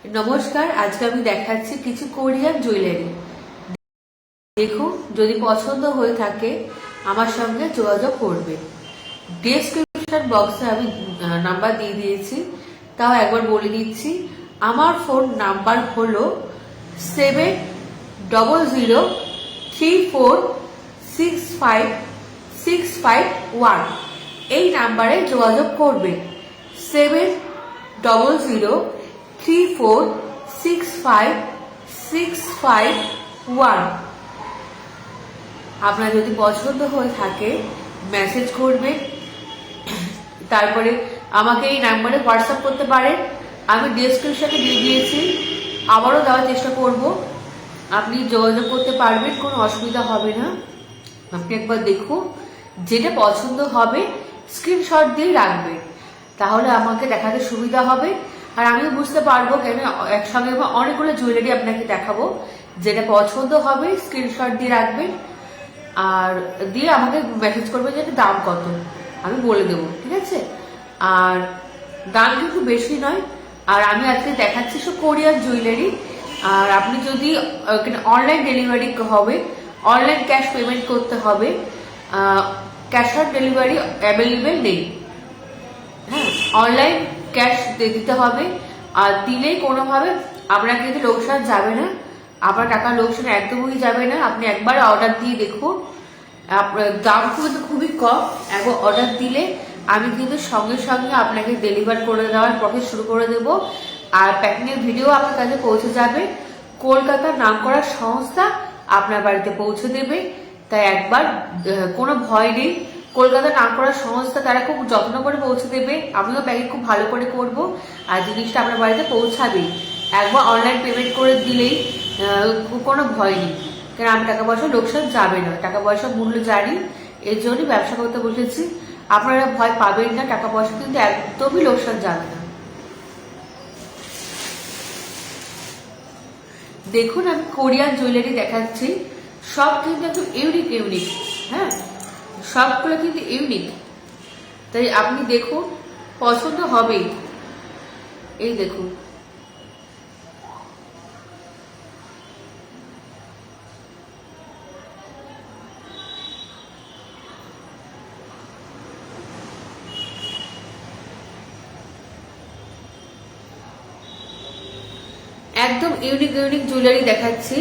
নমস্কার, আজকে আমি দেখাচ্ছি কিছু কোরিয়ান জুয়েলারি। দেখুন, যদি পছন্দ হয়ে থাকে আমার সঙ্গে যোগাযোগ করবে। ডেসক্রিপশন বক্সে আমি নাম্বার দিয়ে দিয়েছি, তাও একবার বলে দিচ্ছি। আমার ফোন নাম্বার হলো 7034645651। এই নাম্বারে যোগাযোগ করবে। 7034645651। আপনার যদি পছন্দ হয়ে থাকে মেসেজ করবেন, তারপরে আমাকে এই নাম্বারে হোয়াটসঅ্যাপ করতে পারেন। আমি ডেসক্রিপশনে দিয়ে দিয়েছি, আবারও দেওয়ার চেষ্টা করব। আপনি যোগাযোগ করতে পারবেন, কোনো অসুবিধা হবে না। আপনি একবার দেখুন, যেটা পছন্দ হবে স্ক্রিনশট দিয়ে রাখবেন, তাহলে আমাকে দেখাতে সুবিধা হবে। আর আমি বুঝতে পারবো কেন একসঙ্গে অনেকগুলো জুয়েলারি আপনাকে দেখাবো। যেটা পছন্দ হবে স্ক্রিনশট দিয়ে রাখবেন, আর দিয়ে আমাকে মেসেজ করবেন যে দাম কত, আমি বলে দেবো, ঠিক আছে? আর দাম কিন্তু বেশি নয়। আর আমি আজকে দেখাচ্ছি সব কোরিয়ান জুয়েলারি। আর আপনি যদি অনলাইন ডেলিভারি হবে, অনলাইন ক্যাশ পেমেন্ট করতে হবে। ক্যাশ অন ডেলিভারি অ্যাভেলেবেল নেই। হ্যাঁ, অনলাইন ক্যাশ দিতে হবে। আর দিলেই কোনোভাবে আপনার কিন্তু লোকসান যাবে না, আপনার টাকা লোকসান একদমই যাবে না। আপনি একবার অর্ডার দিয়ে দেখুন, দাম কিন্তু খুবই কম। একবার অর্ডার দিলে আমি কিন্তু সঙ্গে সঙ্গে আপনাকে ডেলিভার করে দেওয়ার প্রসেস শুরু করে দেব। আর প্যাকিং এর ভিডিও আপনার কাছে পৌঁছে যাবে। কলকাতার নামকরা সংস্থা আপনার বাড়িতে পৌঁছে দেবে। তাই একবার কোনো ভয় নেই, কলকাতার নামকরা সংস্থা, তারা খুব যত্ন করে পৌঁছে দেবে। আমিও প্যাকিং খুব ভালো করে করব, আর জিনিসটা আপনার বাড়িতে পৌঁছাবেই। একবার অনলাইন পেমেন্ট করে দিলেই কোনো ভয় নেই, কারণ আমি টাকা পয়সা লোকসান যাবে না। টাকা পয়সা মূল্য জানি, এর জন্যই ব্যবসা করতে বসেছি। আপনারা ভয় পাবেন না, টাকা পয়সা কিন্তু একদমই লোকসান যাবে না। দেখুন, আমি কোরিয়ান জুয়েলারি দেখাচ্ছি, সব কিন্তু একদম ইউনিক ইউনিক। হ্যাঁ, সবগুলো কিন্তু ইউনিক, তাই আপনি দেখুন, পছন্দ হবেই। এই দেখুন, একদম ইউনিক ইউনিক জুয়েলারি দেখাচ্ছি।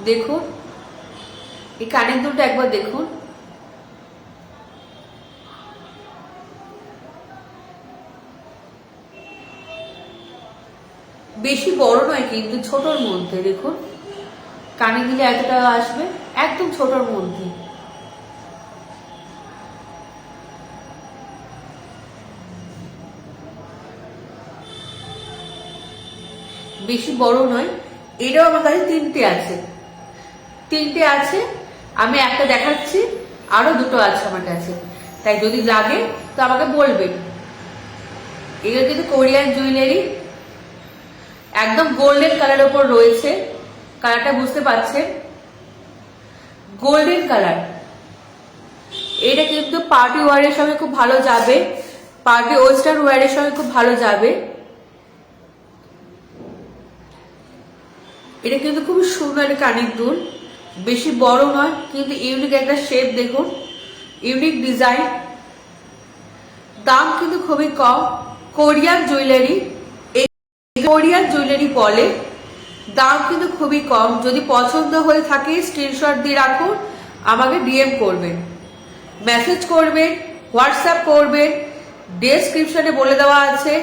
দেখুন, এই কানের দুলটা একবার দেখুন। বেশি বড় নয় কিন্তু ছোটর মধ্যে। দেখুন, কানে দিলে এতটা আসবে, একদম ছোটর মধ্যে। বেশি বড় নয়। এটাও আমার কাছে তিনটে আছে। আমি একটা দেখাচ্ছি, আরো দুটো আছে আমার কাছে। তাই যদি লাগে তো আমাকে বলবেন। এগুলো কিন্তু কোরিয়ান জুয়েলারি, একদম গোল্ডেন কালার উপর রয়েছে। কালারটা বুঝতে পারছেন, গোল্ডেন কালার। এটা কিন্তু পার্টি ওয়ারের সঙ্গে খুব ভালো যাবে, পার্টি ওয়েস্টার্ন ওয়ারের সঙ্গে খুব ভালো যাবে। এটা কিন্তু খুব সুন্দর কানের দুল, বেশি বড় নয় কিন্তু ইউনিক একটা শেপ। দেখুন, ইউনিক ডিজাইন। দাম কিন্তু খুবই কম। কোরিয়ান জুয়েলারি, কোরিয়ান জুয়েলারি বলে, দাম কিন্তু খুবই কম। যদি পছন্দ হয়ে থাকে স্ক্রিনশট দিয়ে রাখুন, আমাকে ডিএম করবেন, মেসেজ করবেন, হোয়াটসঅ্যাপ করবেন। ডেসক্রিপশনে বলে দেওয়া আছে,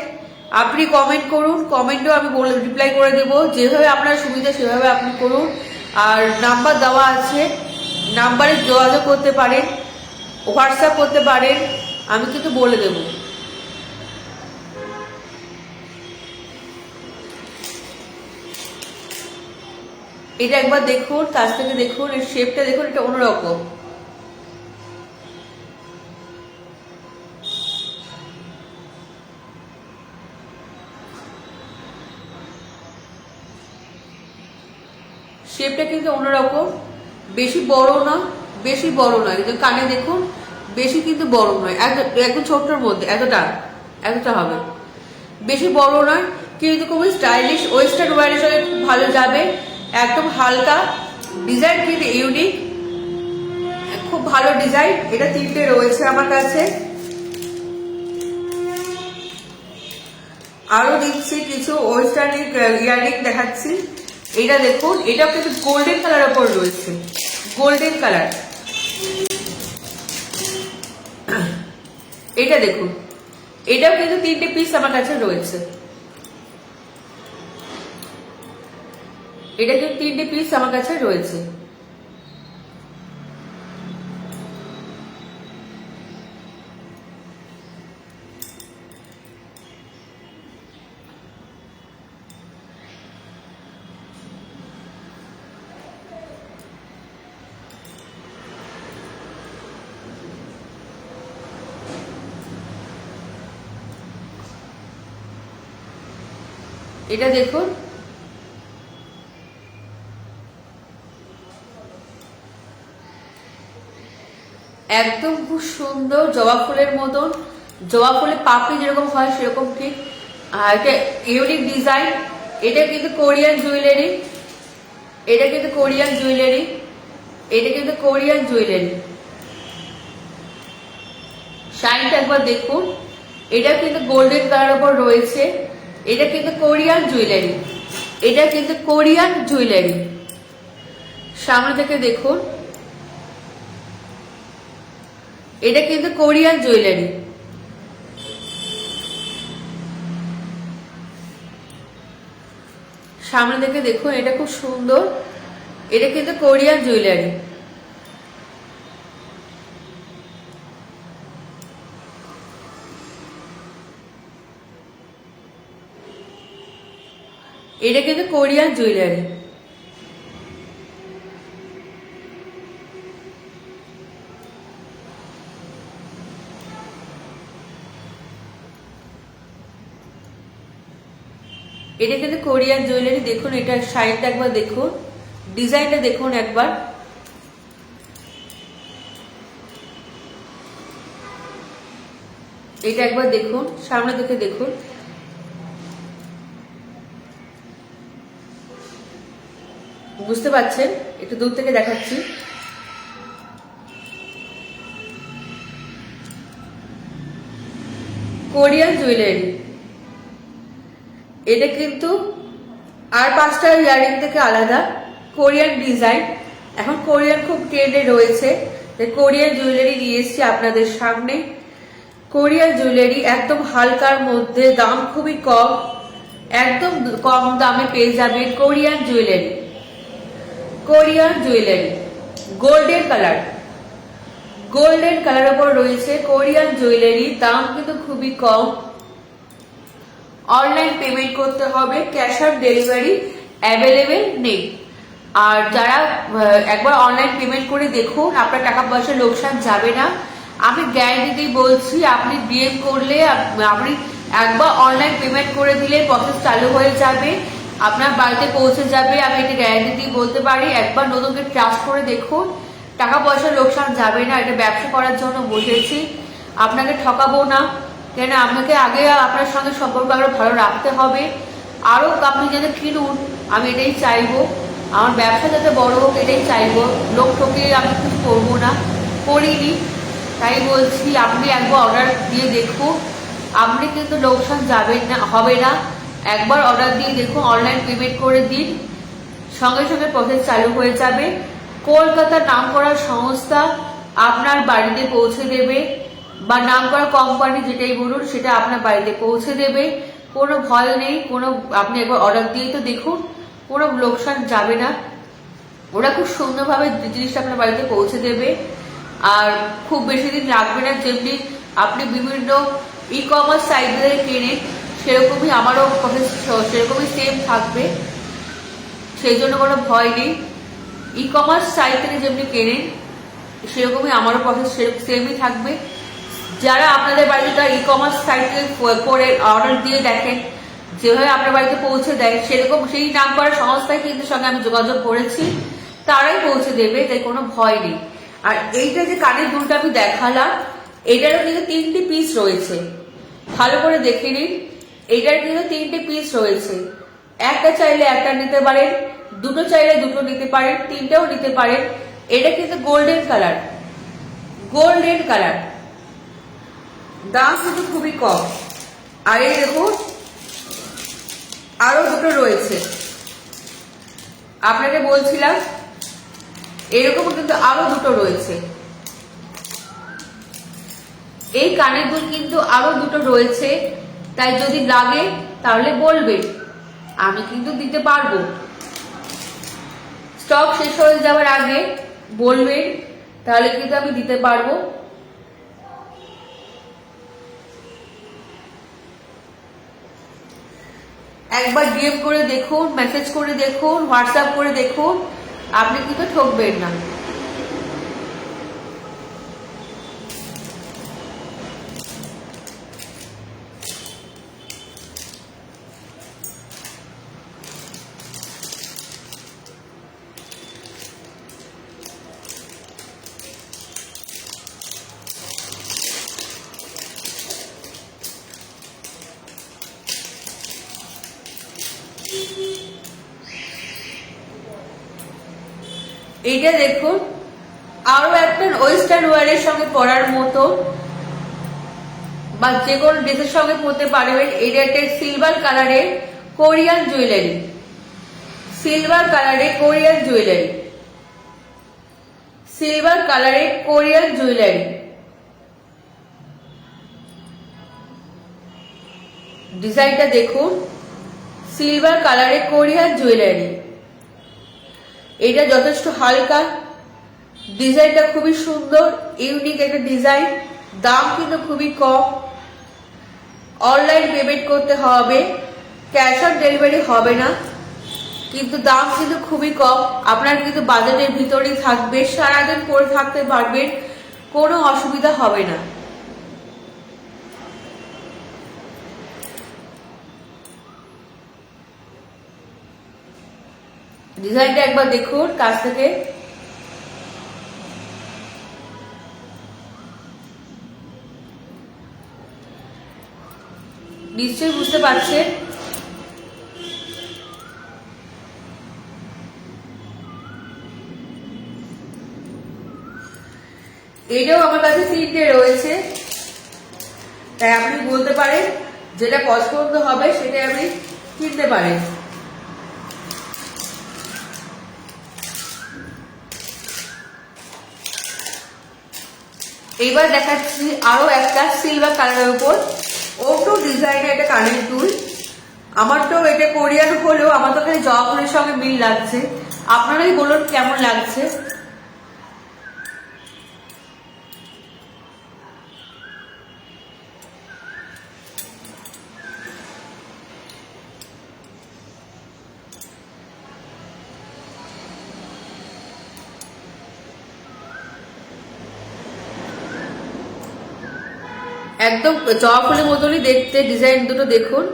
আপনি কমেন্ট করুন, কমেন্টেও আমি রিপ্লাই করে দেব। যেভাবে আপনার সুবিধা সেভাবে আপনি করুন। আর নাম্বার দেওয়া আছে, নাম্বারে যোগাযোগ করতে পারেন, হোয়াটসঅ্যাপ করতে পারেন, আমি কিন্তু বলে দেব। এটা একবার দেখুন, কাছ থেকে দেখুন, এর শেপটা দেখুন, এটা অন্যরকম। শেপটা কিন্তু অন্যরকম, বেশি বড় না, বেশি বড় নয়। কিন্তু কানে দেখুন, বেশি কিন্তু বড় নয়, একদম ছোট্টর মধ্যে। এতটা হবে। বেশি বড় নয় কিন্তু খুবই স্টাইলিশ, ওয়েস্টার্ন ওয়্যারের সঙ্গে খুব ভালো যাবে। একদম হালকা ডিজাইন, কিন্তু ইউনিক, খুব ভালো ডিজাইন। এটা 3টে রয়েছে আমার কাছে। আরো দিচ্ছি কিছু ওয়েস্টার্ন ইয়াররিং দেখাচ্ছি। এটা দেখুন, এটাও কিন্তু গোল্ডেন কালার ওপর রয়েছে, গোল্ডেন কালার। এটা দেখুন, এটাও কিন্তু 3টে পিস আমার কাছে রয়েছে। এটা কিন্তু 3টে পিস আমার কাছে রয়েছে। এটা দেখুন, একদম খুব সুন্দর জবা ফুলের মতন, জবা ফুলের পাপড়ি যেরকম হয় সেরকম ঠিক। আর এটা ইউনিক ডিজাইন। এটা কিন্তু কোরিয়ান জুয়েলারি, এটা কিন্তু কোরিয়ান জুয়েলারি, এটা কিন্তু কোরিয়ান জুয়েলারি। শাইনটা একবার দেখুন। এটা কিন্তু গোল্ডেন কালার উপর রয়েছে। এটা কিন্তু কোরিয়ান জুয়েলারি, এটা কিন্তু কোরিয়ান জুয়েলারি। সামনে থেকে দেখুন, এটা কিন্তু কোরিয়ান জুয়েলারি। সামনে থেকে দেখুন, এটা খুব সুন্দর, এটা কিন্তু কোরিয়ান জুয়েলারি। এটা কিন্তু কোরিয়ান জুয়েলারি। এটা কিন্তু কোরিয়ান জুয়েলারি। দেখুন, এটা শাইনটা একবার দেখুন, ডিজাইনটা দেখুন একবার। এটা একবার দেখুন, সামনে থেকে দেখুন। বুঝতে পারছেন? একটু দূর থেকে দেখাচ্ছি। Korean jewellery. এটা কিন্তু আর 5টা ইয়ারিং থেকে আলাদা, কোরিয়ান ডিজাইন। এখন কোরিয়ান খুব ট্রেন্ডে রয়েছে, তাই কোরিয়ান জুয়েলারি নিয়ে এসেছি আপনাদের সামনে। কোরিয়ান জুয়েলারি একদম হালকার মধ্যে, দাম খুবই কম, একদম কম দামে পেয়ে যাবেন Korean jewellery. Korean jewellery golden colour, golden colour উপর রয়েছে কোরিয়ান জুয়েলারি। দাম কিন্তু খুবই কম। অনলাইন পেমেন্ট করতে হবে, ক্যাশ অন ডেলিভারি অ্যাভেলেবেল নেই। আর যারা একবার অনলাইন পেমেন্ট করে দেখুন, আপনার টাকা পয়সা লোকসান যাবে না। আমি গ্যারান্টি দিয়ে বলছি, আপনি ডিএম করলে, আপনি একবার অনলাইন পেমেন্ট করে দিলে প্রসেস চালু হয়ে যাবে, আপনার বাড়িতে পৌঁছে যাবে। আমি এটা গ্যারান্টি দিয়ে বলতে পারি। একবার নতুনকে ট্রাস্ট করে দেখুন, টাকা পয়সা লোকসান যাবে না। এটা ব্যবসা করার জন্য বসেছি, আপনাকে ঠকাবো না। কেন, আপনাকে আগে আপনার সঙ্গে সম্পর্ক আরো ভালো রাখতে হবে। আরো আপনি যাতে কিনুন, আমি এটাই চাইবো। আমার ব্যবসা যাতে বড় হোক, এটাই চাইবো। লোক ঠকিয়ে আমি কিছু করবো না, করিনি। তাই বলছি, আপনি একবার অর্ডার দিয়ে দেখুন, আপনি কিন্তু লোকসান যাবেন না, হবে না। একবার অর্ডার দিয়ে দেখুন, অনলাইন পেমেন্ট করে দিন, সঙ্গে সঙ্গে প্রসেস চালু হয়ে যাবে। কলকাতার নামকরা সংস্থা আপনার বাড়িতে পৌঁছে দেবে, বা নামকরা কোম্পানি যেটাই বলুন, সেটা আপনার বাড়িতে পৌঁছে দেবে। কোনো ভয় নেই, কোনো, আপনি একবার অর্ডার দিয়ে তো দেখুন, কোনো লোকসান যাবে না। ওরা খুব সুন্দরভাবে জিনিসটা আপনার বাড়িতে পৌঁছে দেবে, আর খুব বেশি দিন লাগবে না। যেমনি আপনি বিভিন্ন ই কমার্স সাইট থেকে কেনেন, সেরকমই আমারও প্রসেস সেরকমই সেম থাকবে, সেই জন্য কোনো ভয় নেই। ই কমার্স সাইট থেকে যেমনি কেনেন, সেরকমই আমারও প্রসেস সেমই থাকবে। যারা আপনাদের বাড়িতে তার ই কমার্স সাইট থেকে করে অর্ডার দিয়ে দেখেন, যেভাবে আপনার বাড়িতে পৌঁছে দেয়, সেরকম সেই নাম করা সংস্থায় কিন্তু সঙ্গে আমি যোগাযোগ করেছি, তারাই পৌঁছে দেবে, তাই কোনো ভয় নেই। আর এইটা যে কানের দুলটা আমি দেখালাম, এটারও কিন্তু 3টে পিস রয়েছে, ভালো করে দেখে নিন। এটার কিন্তু 3টে পিস রয়েছে, একটা চাইলে একটা নিতে পারেন, দুটো চাইলে দুটো নিতে পারেন, তিনটাও নিতে পারেন। এটা কিন্তু গোল্ডেন কালার, গোল্ডেন কালার, দাম কিন্তু খুবই কম। আর এই দেখুন আরো দুটো রয়েছে, আপনাকে বলছিলাম এরকম কিন্তু আরো দুটো রয়েছে। এই কানের দুল কিন্তু আরো দুটো রয়েছে, তাই যদি লাগে তাহলে বলবেন, আমি কিন্তু দিতে পারবো। স্টক শেষ হয়ে যাওয়ার আগে বলবেন, তাহলে কিন্তু আমি দিতে পারবো। একবার ডিএম করে দেখুন, মেসেজ করে দেখুন, হোয়াটসঅ্যাপ করে দেখুন, আপনি কিন্তু ঠকবেন না। এইটা দেখুন আরো একটা ওয়েস্টার্ন ওয়্যারের সঙ্গে পরার মতো বা যে কোনো ড্রেসের সঙ্গে পরতে পারবেন। এটা একটা সিলভার কালারের কোরিয়ান জুয়েলারি, সিলভার কালারের কোরিয়ান জুয়েলারি, সিলভার কালারের কোরিয়ান জুয়েলারি। ডিজাইনটা দেখুন, সিলভার কালারের কোরিয়ান জুয়েলারি। এটা যথেষ্ট হালকা, ডিজাইনটা খুবই সুন্দর, ইউনিক একটা ডিজাইন। দাম কিন্তু খুবই কম, অনলাইন পেমেন্ট করতে হবে, ক্যাশ অন ডেলিভারি হবে না, কিন্তু দাম কিন্তু খুবই কম। আপনার কিন্তু বাজেটের ভিতরেই থাকবে, সারাদিন পরে থাকতে পারবেন, কোনো অসুবিধা হবে না। ডিজাইনটা একবার দেখুন কাছ থেকে। নিশ্চয়ই বুঝতে পারছেন। এটাও আমার কাছে 3টে রয়েছে, তাই আপনি বলতে পারেন যেটা পছন্দ হবে সেটা আপনি কিনতে পারেন। এবার দেখাচ্ছি আরো একটা সিলভার কালারের উপর অন্য ডিজাইনের একটা কানের দুল। আমার তো এটা কোরিয়ান হলেও আমার তো খালি জবা ফুলের সঙ্গে মিল লাগছে, আপনারাই বলুন কেমন লাগছে। একদম জবা ফুলের মতনই দেখতে, ডিজাইন দুটো দেখুন।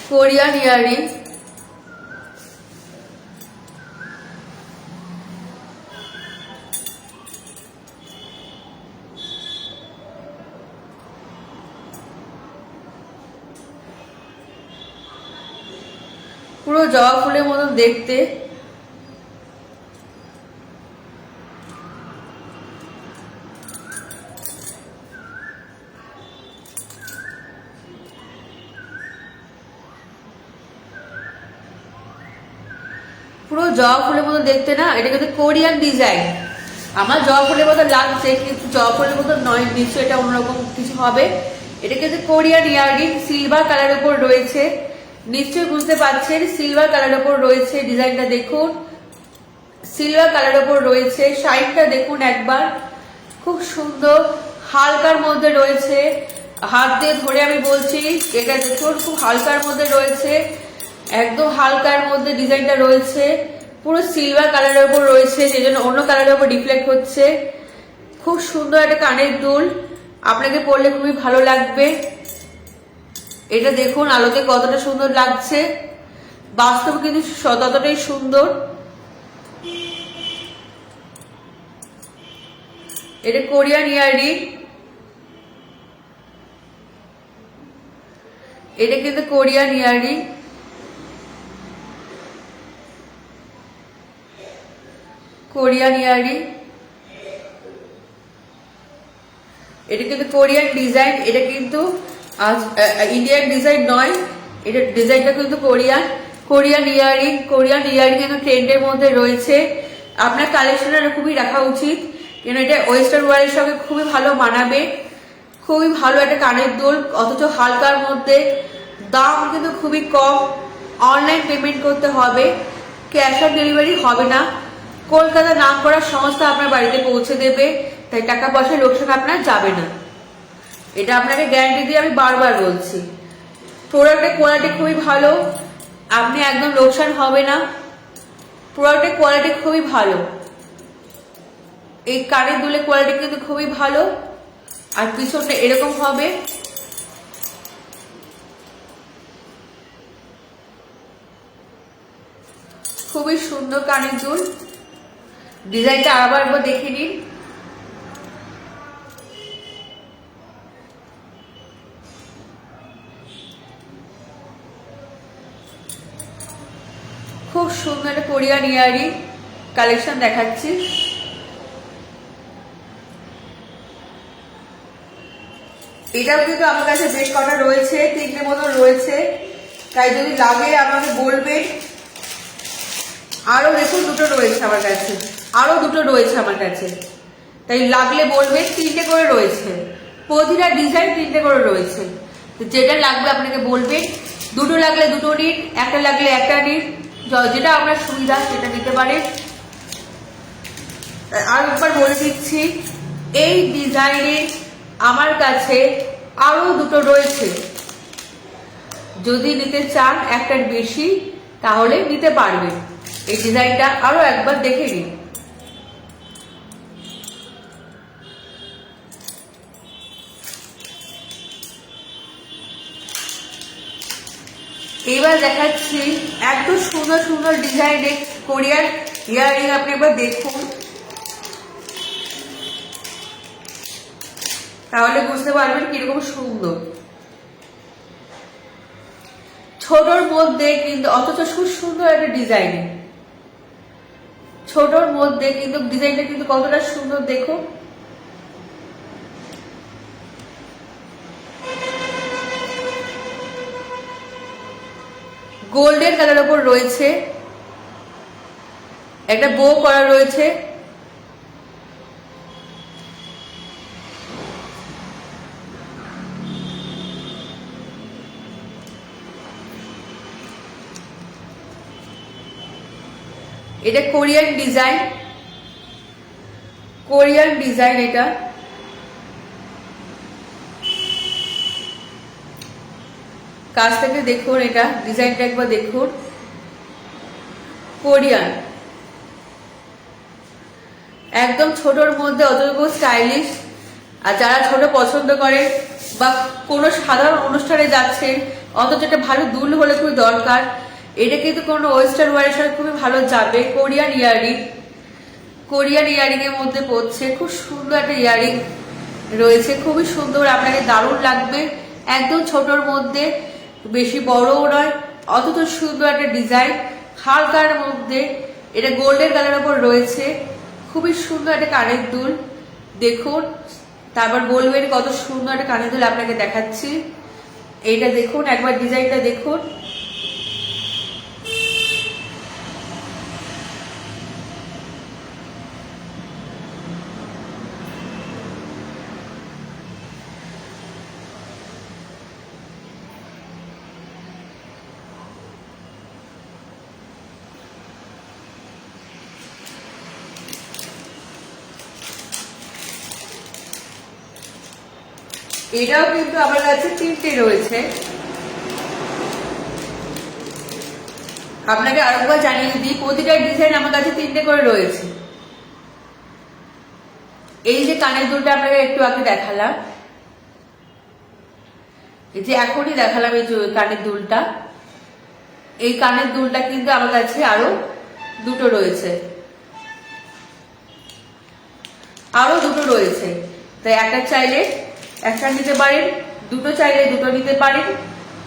কোরিয়ান ইয়াররিং, পুরো জবা ফুলের মতন দেখতে। পুরো জবা ফুলের মতো দেখতে না, এটা কিন্তু কোরিয়ান ডিজাইন। আমার জবা ফুলের মতো লাগছে কিন্তু জবা ফুলের মতো নয়, নিশ্চয় এটা অন্যরকম কিছু হবে। এটা কিন্তু কোরিয়ান ইয়াররিং, সিলভার কালার উপর রয়েছে, নিশ্চয়ই বুঝতে পারছেন। সিলভার কালার উপর রয়েছে, ডিজাইনটা দেখুন, সিলভার কালার উপর রয়েছে, শাইনটা দেখুন একবার, খুব সুন্দর, হালকার মধ্যে রয়েছে। হাত দিয়ে ধরে আমি বলছি, এটা দেখুন খুব হালকার মধ্যে রয়েছে, একদম হালকার মধ্যে ডিজাইনটা রয়েছে, পুরো সিলভার কালারের উপর রয়েছে, সেই জন্য অন্য কালারের উপর রিফ্লেক্ট হচ্ছে। খুব সুন্দর একটা কানের দুল, আপনাকে পরলে খুবই ভালো লাগবে। এটা দেখুন আলোতে কতটা সুন্দর লাগছে, বাস্তব কিন্তু ততটাই সুন্দর। এটা কোরিয়ান ইয়াররিং, এটা কিন্তু কোরিয়ান ইয়াররিং। কোরিয়ান ইয়াররিং, এটা কিন্তু কোরিয়ান ডিজাইন, এটা কিন্তু ইন্ডিয়ান ডিজাইন নয়, এটা ডিজাইনটা কিন্তু Korean. Korean earring, Korean earring কিন্তু ট্রেন্ডের মধ্যে রয়েছে। আপনার কালেকশনটা খুবই রাখা উচিত, কেন এটা ওয়েস্টার্ন ওয়্যারের সঙ্গে খুবই ভালো মানাবে। খুবই ভালো একটা কানের দুল, অথচ হালকার মধ্যে, দাম কিন্তু খুবই কম। অনলাইন পেমেন্ট করতে হবে, ক্যাশ অন ডেলিভারি হবে না। কলকাতা নাম করা সংস্থা আপনার বাড়িতে পৌঁছে দেবে, তাই টাকা পয়সার লোকসান আপনার যাবে না। এটা আপনাকে গ্যারান্টি দিয়ে আমি বারবার বলছি। প্রোডাক্টের কোয়ালিটি খুবই ভালো, আপনি একদম লোকসান হবে না। প্রোডাক্টের কোয়ালিটি খুবই ভালো, এই কানের দুলের কোয়ালিটি কিন্তু খুবই ভালো। আর পিছনটা এরকম হবে, খুবই সুন্দর কানের দুল। ডিজাইনটা আবার দেখে নিন। খুব সুন্দর একটা কোরিয়ান ইয়াররিং কালেকশন দেখাচ্ছি। এটাও কিন্তু আমার কাছে বেশ কটা রয়েছে, 3টে মতো রয়েছে, তাই যদি লাগে আমাকে বলবেন। আরো দেখুন 2টো রয়েছে আমার কাছে, আরো 2টো রয়েছে আমার কাছে, তাই লাগলে বলবেন। 3টে করে রয়েছে, প্রতিটা ডিজাইন 3টে করে রয়েছে। তো যেটা লাগবে আপনাকে বলবেন। 2টো লাগলে 2টো নিন, একটা লাগলে একটা নিন, যেটা আপনার সুবিধা সেটা নিতে পারেন। আর একবার বলে দিচ্ছি, এই ডিজাইনে আমার কাছে আরো 2টো রয়েছে। যদি নিতে চান একটার বেশি তাহলে নিতে পারবেন। এই ডিজাইনটা আরো একবার দেখে নিন। এবার দেখাচ্ছি একদম সুন্দর সুন্দর ডিজাইনের কোরিয়ান ইয়াররিং। আপনি একবার দেখুন, তাহলে বুঝতে পারবেন কিরকম সুন্দর। ছোটর মধ্যে কিন্তু, অথচ খুব সুন্দর একটা ডিজাইন। ছোটর মধ্যে কিন্তু ডিজাইনটা কিন্তু কতটা সুন্দর দেখুন। গোল্ডেন কালার উপর রয়েছে, একটা বো করা রয়েছে। এটা কোরিয়ান ডিজাইন, কোরিয়ান ডিজাইন। এটা কাছ থেকে দেখুন, এটা ডিজাইনটা একবার দেখুন। কোরিয়ান, একদম ছোটর মধ্যে, অতটুকু স্টাইলিশ। আর যারা ছোট পছন্দ করে বা কোনো সাধারণ অনুষ্ঠানে যাচ্ছেন, অথচ একটা ভালো দুল হলে খুবই দরকার, এটা কিন্তু কোনো ওয়েস্টার্ন ওয়্যারের সাথে খুবই ভালো যাবে। কোরিয়ান ইয়াররিং, কোরিয়ান ইয়াররিং এর মধ্যে পড়ছে। খুব সুন্দর একটা ইয়াররিং রয়েছে, খুবই সুন্দর, আপনাকে দারুণ লাগবে। একদম ছোটর মধ্যে, বেশি বড়ও নয়, অথচ সুন্দর একটা ডিজাইন, হালকার মধ্যে। এটা গোল্ডেন কালার উপর রয়েছে, খুবই সুন্দর একটা কানের দুল দেখুন। তারপর বলবেন কত সুন্দর একটা কানের দুল আপনাকে দেখাচ্ছি। এইটা দেখুন, একবার ডিজাইনটা দেখুন। এটাও কিন্তু আমার কাছে 3টে রয়েছে। আপনাকে আরেকবার জানিয়ে দিই, প্রতিটা ডিজাইন আমার কাছে 3টে করে রয়েছে। এই যে কানের দুলটা আপনাকে একটু আগে দেখালাম, এই যে এখনই দেখালাম, এই যে কানের দুলটা, এই কানের দুলটা কিন্তু আমার কাছে আরো 2টো রয়েছে, আরো 2টো দুটো রয়েছে, তাই একটা চাইলে একটা নিতে পারেন, দুটো চাইলে দুটো নিতে পারেন,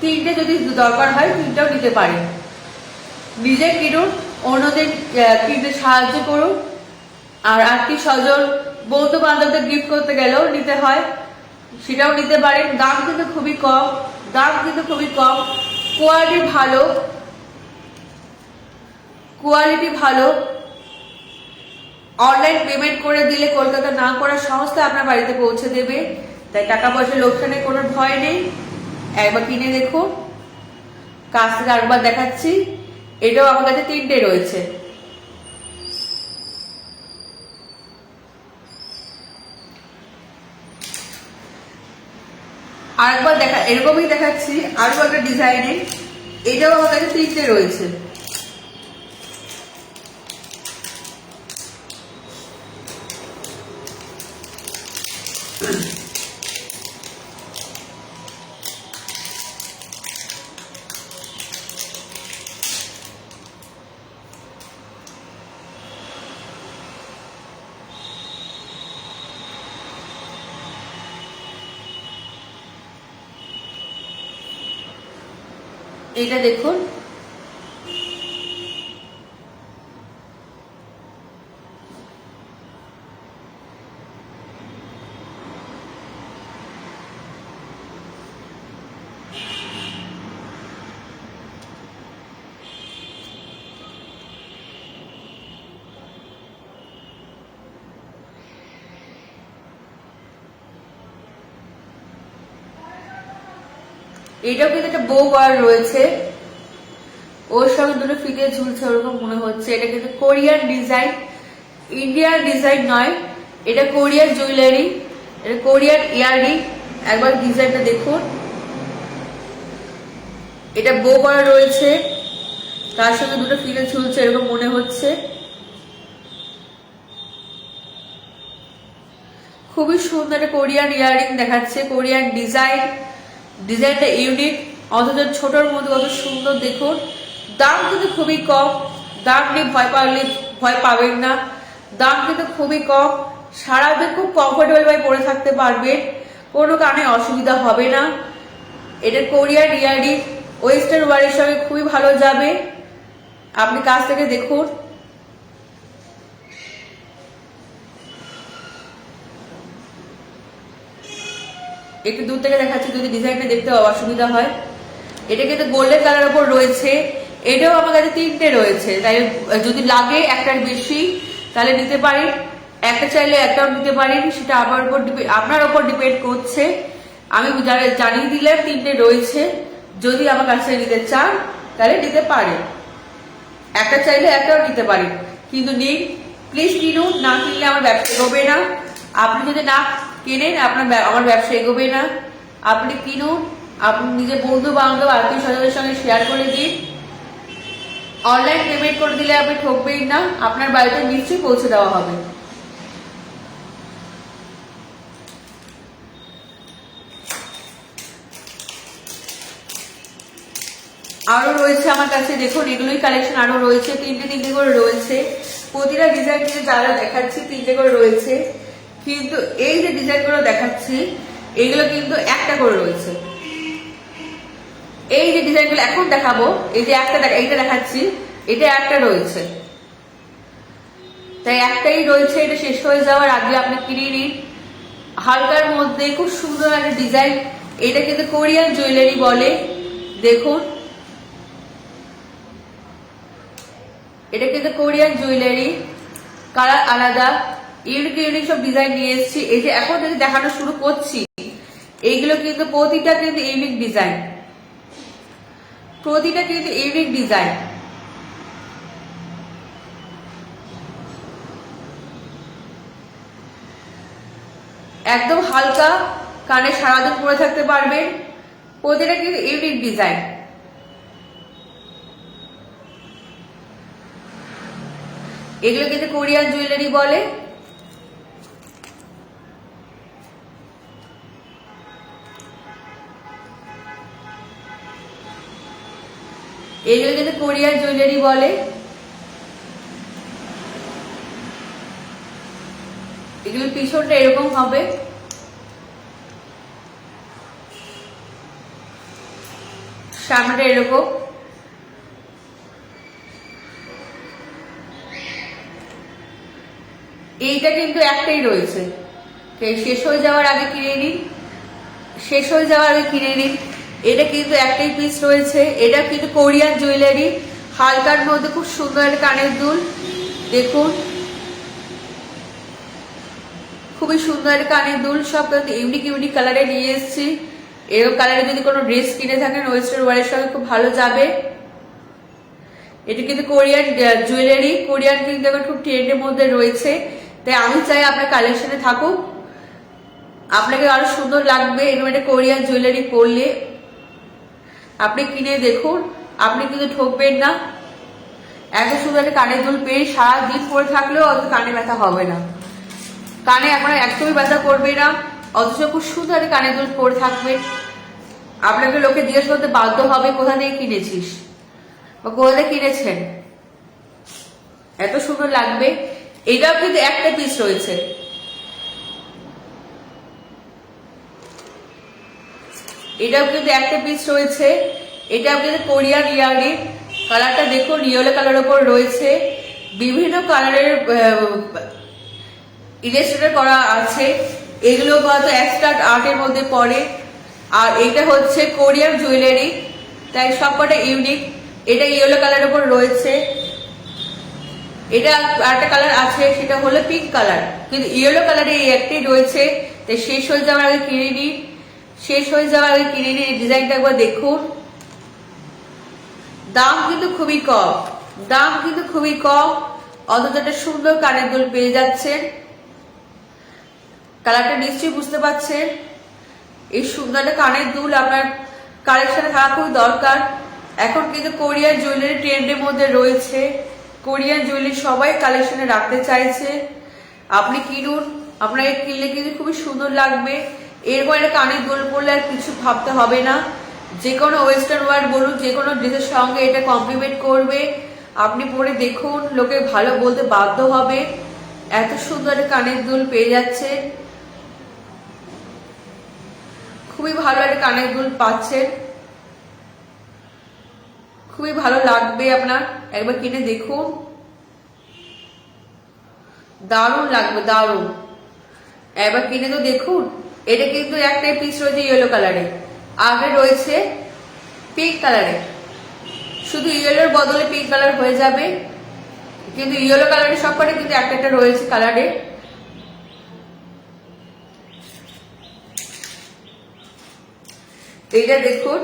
তিনটে যদি দরকার হয় তিনটাও নিতে পারেন। নিজে কিনুন, অন্যদের কিনতে সাহায্য করুন। আর আত্মীয় স্বজন বন্ধু বান্ধবদের গিফট করতে গেলেও নিতে হয়, সেটাও নিতে পারেন। দাম কিন্তু খুবই কম, কোয়ালিটি ভালো। অনলাইন পেমেন্ট করে দিলে কলকাতা না করার সংস্থা আপনার বাড়িতে পৌঁছে দেবে, তাই টাকা পয়সা লোকসানের কোনো ভয় নেই। একবার কিনে দেখুন। কাছ থেকে আরেকবার দেখাচ্ছি, এটাও আমার কাছে তিনটে রয়েছে। আরেকবার এরকমই দেখাচ্ছি আরো একটা ডিজাইনের, এটাও আমার কাছে তিনটে রয়েছে। এটা দেখুন, এটাও কিন্তু একটা বউ আর রয়েছে, ওর সঙ্গে দুটো ফিতে ঝুলছে ওরকম মনে হচ্ছে। এটা কিন্তু কোরিয়ান ডিজাইন, ইন্ডিয়ান ডিজাইন নয়, এটা কোরিয়ান জুয়েলারি, এটা কোরিয়ান ইয়াররিং। একবার ডিজাইনটা দেখুন, এটা বউ করা রয়েছে, তার সঙ্গে দুটো ফিতে ঝুলছে এরকম মনে হচ্ছে। খুবই সুন্দর একটা কোরিয়ান ইয়াররিং দেখাচ্ছে, কোরিয়ান ডিজাইনটা ইউনিক, অথচ ছোটর মধ্যে কত সুন্দর দেখুন। দাম কিন্তু খুবই কম, দাম নিয়ে ভয় পাবেন না, দাম কিন্তু খুবই কম। সারাদিন খুব কমফোর্টেবল ভাবে পরে থাকতে পারবেন, কোনো কারণে অসুবিধা হবে না। এটা কোরিয়ান ইয়াররিং, ওয়েস্টার্ন ওয়ারের সঙ্গে খুবই ভালো যাবে। আপনি কাছ থেকে দেখুন। একটু দূর থেকে দেখাচ্ছি যদি ডিজাইনটা দেখতে অসুবিধা হয়। এটা কিন্তু গোল্ডেন কালার উপর রয়েছে, এটাও আমার কাছে তিনটে রয়েছে, তাই যদি লাগে একটার বেশি তাহলে নিতে পারেন, একটা চাইলে একটাও নিতে পারেন, সেটা আপনার উপর ডিপেন্ড করছে। আমি জানিয়ে দিলাম তিনটে রয়েছে, যদি আমার কাছে নিতে চান তাহলে নিতে পারেন, একটা চাইলে একটাও নিতে পারেন। কিন্তু নিন, প্লিজ কিনুন, না কিনলে আমার ব্যবসা এগোবে না। আপনি যদি না কেনেন আমার ব্যবসা এগোবে না। আপনি কিনুন, আপনি নিজের বন্ধু বান্ধব আত্মীয় স্বজনের সঙ্গে শেয়ার করে দিন। অনলাইন পেমেন্ট করে দিলে আপনি ঠকবেন না, আপনার বাড়িতে নিশ্চয়ই পৌঁছে দেওয়া হবে। আরো রয়েছে আমার কাছে, দেখুন এগুলোই কালেকশন আরো রয়েছে, তিনটে করে রয়েছে। প্রতিটা ডিজাইন যারা দেখাচ্ছি তিনটে করে রয়েছে, কিন্তু এই যে ডিজাইন গুলো দেখাচ্ছি এগুলো কিন্তু একটা করে রয়েছে। এই যে ডিজাইন গুলো এখন দেখাবো, এই যে এইটা দেখাচ্ছি, এটা একটা রয়েছে, তাই একটাই রয়েছে, এটা শেষ হয়ে যাওয়ার আগে আপনি কিনে নিন। হালকার মধ্যে খুব সুন্দর একটা ডিজাইন, এটা কিন্তু কোরিয়ান জুয়েলারি বলে। দেখুন, এটা কিন্তু কোরিয়ান জুয়েলারি, কালার আলাদা, ইউনিক সব ডিজাইন নিয়ে এসেছি। এই যে এখন যদি দেখানো শুরু করছি, এইগুলো কিন্তু প্রতিটা কিন্তু ইউনিক ডিজাইন, একদম হালকা, কানে সারাদিন পরে থাকতে পারবেন, প্রতিটা কিন্তু ইউনিক ডিজাইন। এগুলো কিন্তু কোরিয়ান জুয়েলারি বলে। এগুলো কিন্তু কোরিয়ান জুয়েলারি বলে। এগুলো পিছনটা এরকম হবে, সামনেটা এরকম। এইটা কিন্তু একটাই রয়েছে, শেষ হয়ে যাওয়ার আগে কিনে নিন, শেষ হয়ে যাওয়ার আগে কিনে নিন। এটা কিন্তু একটাই পিস রয়েছে। এটা কিন্তু কোরিয়ান জুয়েলারি, হালকার মধ্যে খুব সুন্দর একটা কানের দুল, দেখুন খুবই সুন্দর একটা কানের দুল। সব ইউনিক ইউনিক কালারে নিয়ে এসেছি। এরকম কালারে যদি কোনো ড্রেস কিনে থাকেন ওয়েস্টার্ন ওয়ারের সঙ্গে খুব ভালো যাবে। এটা কিন্তু কোরিয়ান জুয়েলারি, কোরিয়ান কিন্তু এখন খুব ট্রেন্ডের মধ্যে রয়েছে। তাই আমি চাই আপনার কালেকশনে থাকুক, আপনাকে আরো সুন্দর লাগবে। এরকম একটা কোরিয়ান জুয়েলারি পরলে আপনি কিনে দেখুন, আপনি কিন্তু ঠকবেন না। এত সুন্দর একটা কানের দুল পেয়ে সারাদিন পরে থাকলেও অত কানে ব্যথা হবে না, কানে আপনার একদমই ব্যথা করবে না, অথচ খুব সুন্দর একটা কানের দুল পরে থাকবেন। আপনাকে লোকে জিজ্ঞেস করতে বাধ্য হবে কোথা থেকে কিনেছিস বা কোথা থেকে কিনেছেন, এত সুন্দর লাগবে। এটাও কিন্তু একটা পিস রয়েছে, এটাও কিন্তু একটা পিস রয়েছে। এটাও কিন্তু কোরিয়ান ইয়ারিং, কালারটা দেখুন ইয়েলো কালার উপর রয়েছে, বিভিন্ন কালারের ইলাস্ট্রেটর করা আছে। এগুলো হয়তো এক্সট্রা আর্টের মধ্যে পড়ে। আর এটা হচ্ছে কোরিয়ান জুয়েলারি, তাই সবকটা ইউনিক। এটা ইয়েলো কালার উপর রয়েছে। এটা আরেকটা কালার আছে, সেটা হলো পিঙ্ক কালার, কিন্তু ইয়েলো কালারে এই একটাই রয়েছে। তাই শেষ হয়ে যাওয়ার আগে কিনে নিন, শেষ হয়ে যাওয়ার আগে কিনে নিন। এই ডিজাইনটা একবার দেখুন। দাম কিন্তু খুবই কম, দাম কিন্তু খুবই কম, অথচ একটা সুন্দর কানের দুল পেয়ে যাচ্ছেন। কালারটা নিশ্চয়ই বুঝতে পারছেন। এই সুন্দর একটা কানের দুল আপনার কালেকশনে থাকা খুব দরকার। এখন কিন্তু কোরিয়ান জুয়েলারি ট্রেন্ডের মধ্যে রয়েছে, কোরিয়ান জুয়েলারি সবাই কালেকশনে রাখতে চাইছে। আপনি কিনুন, আপনাকে কিনলে কিন্তু খুবই সুন্দর লাগবে। এরপর একটা কানের দুল পরলে আর কিছু ভাবতে হবে না। যে কোনো ওয়েস্টার্ন ওয়্যার বলুন, যে কোনো ড্রেসের সঙ্গে এটা কমপ্লিমেন্ট করবে। আপনি পরে দেখুন, লোকে ভালো বলতে বাধ্য হবে। এত সুন্দর একটা কানের দুল পেয়ে যাচ্ছে, খুবই ভালো একটা কানের দুল পাচ্ছেন, খুবই ভালো লাগবে আপনার। একবার কিনে দেখুন, দারুণ লাগবে, দারুণ। একবার কিনে তো দেখুন। এটা কিন্তু একটাই পিস রয়েছে ইয়েলো কালারে, আগে রয়েছে পিঙ্ক কালারে। শুধু ইয়েলোর বদলে পিঙ্ক কালার হয়ে যাবে, কিন্তু ইয়েলো কালারের সবকটা কিন্তু একটা একটা রয়েছে কালারে। এইটা দেখুন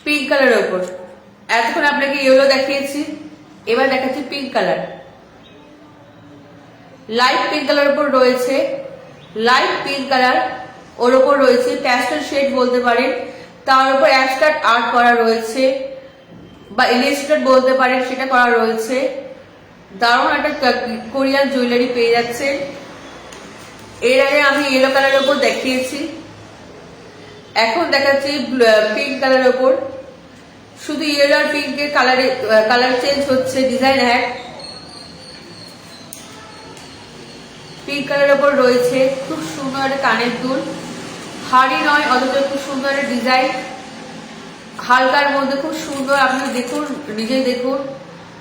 পিঙ্ক কালারের উপর। এতক্ষণ আপনাকে ইয়েলো দেখিয়েছি, এবার দেখাচ্ছি pink colour. Light pink colour উপর রয়েছে, লাইট পিঙ্ক কালার ওর উপর রয়েছে প্যাস্টেল শেড বলতে পারেন। তার উপর অ্যাবস্ট্রাক্ট আর্ট করা রয়েছে বা ইলাস্ট্রেটেড বলতে পারেন, সেটা করা রয়েছে। দারুণ একটা কোরিয়ান জুয়েলারি পেয়ে যাচ্ছে। এর আগে আমি ইয়েলো কালারের উপর দেখিয়েছি, এখন দেখাচ্ছি পিঙ্ক কালারের উপর। শুধু ইয়েলো আর পিঙ্কের কালার চেঞ্জ হচ্ছে, ডিজাইন এক। পিঙ্ক কালারের উপর রয়েছে খুব সুন্দর একটা কানের দুল, ভারী নয় অথচ খুব সুন্দর একটা ডিজাইন, হালকার মধ্যে খুব সুন্দর। আপনি দেখুন, নিজে দেখুন,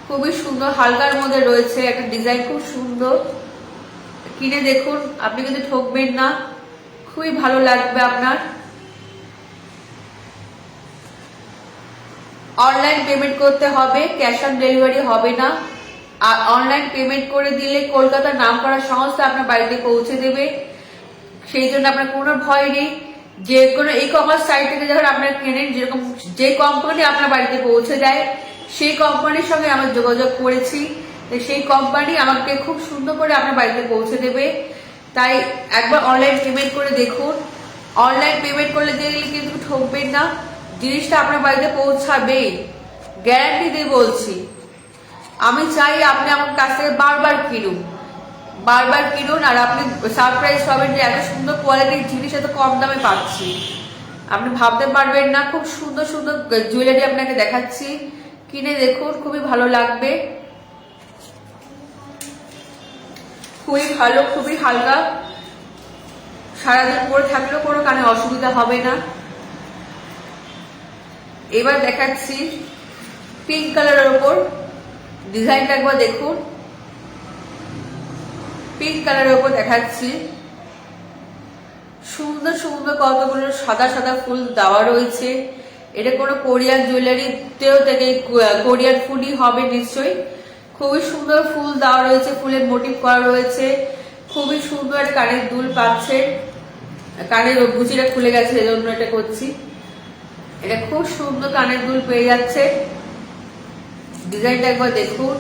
খুবই সুন্দর হালকার মধ্যে রয়েছে একটা ডিজাইন, খুব সুন্দর। কিনে দেখুন, আপনি কিন্তু ঠকবেন না, খুবই ভালো লাগবে আপনার। অনলাইন পেমেন্ট করতে হবে, ক্যাশ অন ডেলিভারি হবে না। আর অনলাইন পেমেন্ট করে দিলে কলকাতার নাম করা সংস্থা আপনার বাড়িতে পৌঁছে দেবে, সেই জন্য আপনার কোনো ভয় নেই। যে কোনো ই কমার্স সাইট থেকে যখন আপনার কেনেন, যেরকম যে কোম্পানি আপনার বাড়িতে পৌঁছে দেয় সেই কোম্পানির সঙ্গে আমরা যোগাযোগ করেছি, সেই কোম্পানি আমাকে খুব সুন্দর করে আপনার বাড়িতে পৌঁছে দেবে। তাই একবার অনলাইন পেমেন্ট করে দেখুন। অনলাইন পেমেন্ট করলে দেখলে কিন্তু ঠকবেন না, জিনিসটা আপনার বাড়িতে পৌঁছাবে, গ্যারান্টি দিয়ে বলছি। আমি চাই আপনি আমার কাছ থেকে বারবার কিনুন, বারবার কিনুন। আর আপনি সারপ্রাইজ হবেন যে এত সুন্দর কোয়ালিটির জিনিস এত কম দামে পাচ্ছি, আপনি ভাবতে পারবেন না। খুব সুন্দর সুন্দর জুয়েলারি আপনাকে দেখাচ্ছি, কিনে দেখুন, খুবই ভালো লাগবে। খুবই ভালো, খুবই হালকা, সারাদিন পরে থাকলেও কোনো কানে অসুবিধা হবে না। এবার দেখাচ্ছি পিঙ্ক কালারের ওপর ডিজাইনটা, একবার দেখুন। পিঙ্ক কালারের ওপর দেখাচ্ছি, সুন্দর সুন্দর কতগুলো সাদা সাদা ফুল দেওয়া রয়েছে। এটা কোনো কোরিয়ান জুয়েলারিতেও থেকে কোরিয়ান ফুলই হবে নিশ্চয়ই। খুবই সুন্দর ফুল দেওয়া রয়েছে, ফুলের মোটিভ করা রয়েছে, খুবই সুন্দর কানের দুল পাচ্ছে। কানের গুচিটা খুলে গেছে, এজন্য এটা করছি। এটা খুব সুন্দর কানের দুল পেয়ে যাচ্ছে। ডিজাইনটা একবার দেখুন,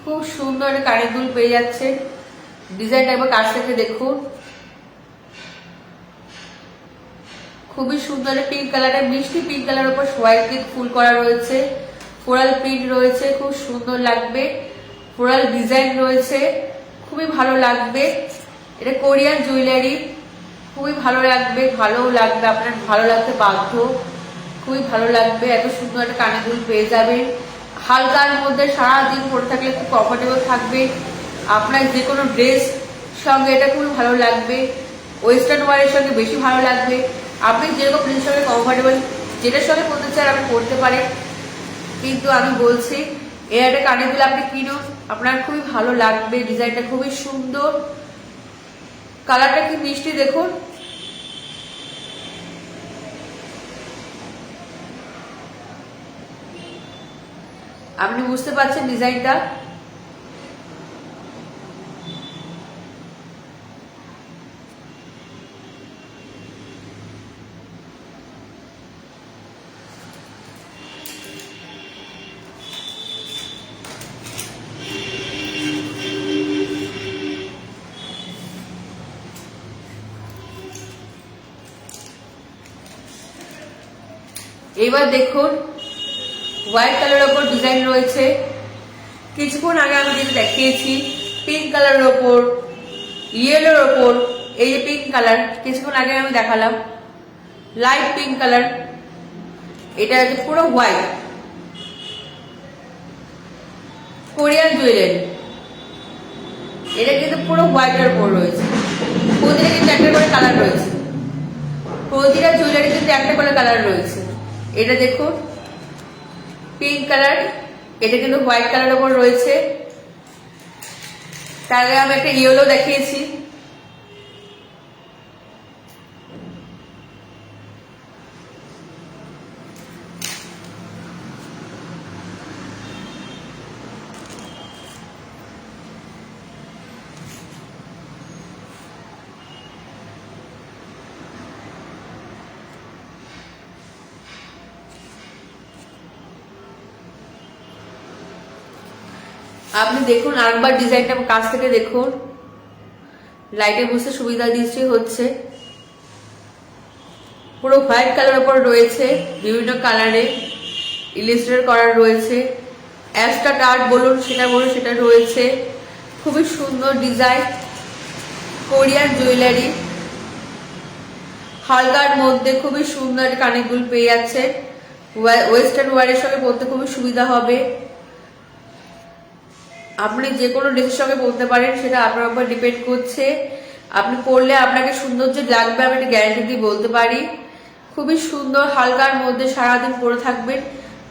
খুব সুন্দর কানের দুল পেয়ে যাচ্ছে। ডিজাইনটা একবার কাছ থেকে দেখুন, খুবই সুন্দর পিঙ্ক কালারের, মিষ্টি পিঙ্ক কালারের উপর হোয়াইট দিয়ে ফুল করা রয়েছে, ফ্লোরাল প্রিন্ট রয়েছে, খুব সুন্দর লাগবে। ফ্লোরাল ডিজাইন রয়েছে, খুবই ভালো লাগবে। এটা কোরিয়ান জুয়েলারি, খুবই ভালো লাগবে, ভালো লাগবে, আপনার ভালো লাগতে বাধ্য, খুবই ভালো লাগবে। এত সুন্দর একটা কানের দুল পেয়ে যাবেন। হালকার মধ্যে সারাদিন পরে থাকলে খুব কমফোর্টেবল থাকবে। আপনার যে কোনো ড্রেস সঙ্গে এটা খুবই ভালো লাগবে, ওয়েস্টার্ন ওয়ারের সঙ্গে বেশি ভালো লাগবে। আপনি যেরকম ড্রেসের সঙ্গে কমফোর্টেবল, যেটার সঙ্গে পড়তে চান আপনি পড়তে পারেন। কিন্তু আমি বলছি এর একটা কানের দুল আপনি কিনুন, আপনার খুবই ভালো লাগবে। ডিজাইনটা খুবই সুন্দর, কালারটা কি মিষ্টি দেখুন। আপনি বুঝতে পারছেন ডিজাইনটা। এবার দেখুন হোয়াইট কালারের ওপর ডিজাইন রয়েছে। কিছুক্ষণ আগে আমি যেটা দেখিয়েছি পিঙ্ক কালারের ওপর, ইয়েলোর ওপর, এই যে পিঙ্ক কালার কিছুক্ষণ আগে আমি দেখালাম, লাইট পিঙ্ক কালার, এটা হচ্ছে পুরো হোয়াইট কোরিয়ান জুয়েলারি। এটা কিন্তু পুরো হোয়াইটের ওপর রয়েছে। প্রতিটা কিন্তু একটা করে কালার রয়েছে, প্রতিটা জুয়েলারি কিন্তু একটা করে কালার রয়েছে। এটা দেখুন পিঙ্ক কালার, এটা কিন্তু হোয়াইট কালার ওপর রয়েছে। তার আগে আমি একটা ইয়েলো দেখিয়েছি। আপনি দেখুন আরেকবার ডিজাইনটা কাছ থেকে দেখুন, লাইটে বুঝতে সুবিধা নিশ্চয়ই হচ্ছে। পুরো হোয়াইট কালার উপর রয়েছে, বিভিন্ন কালারে ইলাস্ট্রেট করা রয়েছে, অ্যাবস্ট্রাক্ট আর্ট বলুন সেটা রয়েছে। খুবই সুন্দর ডিজাইন, কোরিয়ান জুয়েলারি, হালকার মধ্যে খুবই সুন্দর কানের দুল পেয়ে যাচ্ছে। ওয়েস্টার্ন ওয়ারের সঙ্গে পরতে খুবই সুবিধা হবে। আপনি যে কোনো ড্রেসের সঙ্গে পরতে পারেন, সেটা আপনার উপর ডিপেন্ড করছে। আপনি পরলে আপনাকে সৌন্দর্য লাগবে, আমি একটা গ্যারান্টি দিয়ে বলতে পারি। খুবই সুন্দর, হালকার মধ্যে সারাদিন পরে থাকবেন,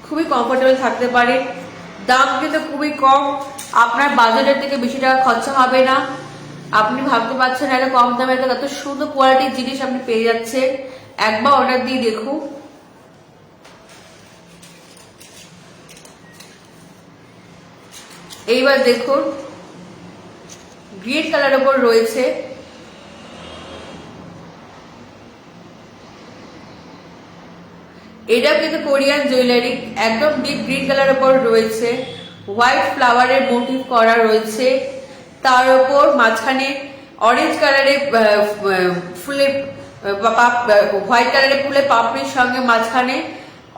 খুবই কমফোর্টেবল থাকতে পারেন। দাম কিন্তু খুবই কম, আপনার বাজেটের থেকে বেশি টাকা খরচা হবে না। আপনি ভাবতে পারছেন এত কম দামে এত সুন্দর কোয়ালিটির জিনিস আপনি পেয়ে যাচ্ছেন। একবার অর্ডার দিয়ে দেখুন। এইবার দেখুন গ্রিন কালার উপর রয়েছে, এটাও কিন্তু কোরিয়ান জুয়েলারি, একদম ডিপ গ্রিন কালার উপর রয়েছে, হোয়াইট ফ্লাওয়ারের মোটিভ করা রয়েছে। তার উপর মাঝখানে অরেঞ্জ কালারের ফুলের হোয়াইট কালারের ফুলের পাপড়ির সঙ্গে মাঝখানে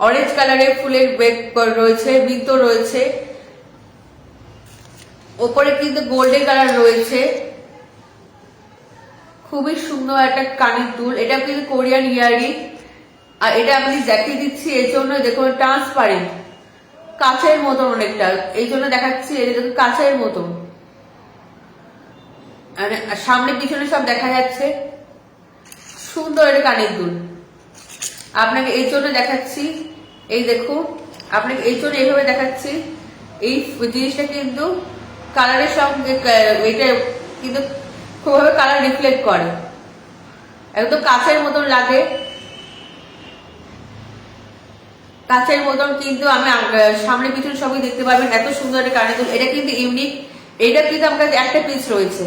অরেঞ্জ কালারের ফুলের বেগ রয়েছে, বৃত্ত রয়েছে। ওপরে কিন্তু গোল্ডেন কালার রয়েছে। খুবই সুন্দর একটা কানের দুল, এটা কিন্তু কোরিয়ান ইয়ারিং। আর এটা আমি দেখিয়ে দিচ্ছি এর জন্য, দেখুন ট্রান্সপারেন্ট কাচের মতন অনেকটা, এই জন্য দেখাচ্ছি। এটা দেখুন কাচের মতন, সামনে পিছনে সব দেখা যাচ্ছে। সুন্দর এটা কানের দুল, আপনাকে এই জন্য দেখাচ্ছি। এই দেখুন, আপনাকে এই জন্য এইভাবে দেখাচ্ছি। এই জিনিসটা কিন্তু কালারের সঙ্গে এটা কিন্তু খুবভাবে কালার রিফ্লেক্ট করে, একদম কাচের মতন লাগে, কাচের মতন। কিন্তু আমি সামনে পিছনে সবই দেখতে পারবেন। এত সুন্দর একটা কানের দুল, এটা কিন্তু ইউনিক। এটা কিন্তু আমার কাছে একটা পিস রয়েছে,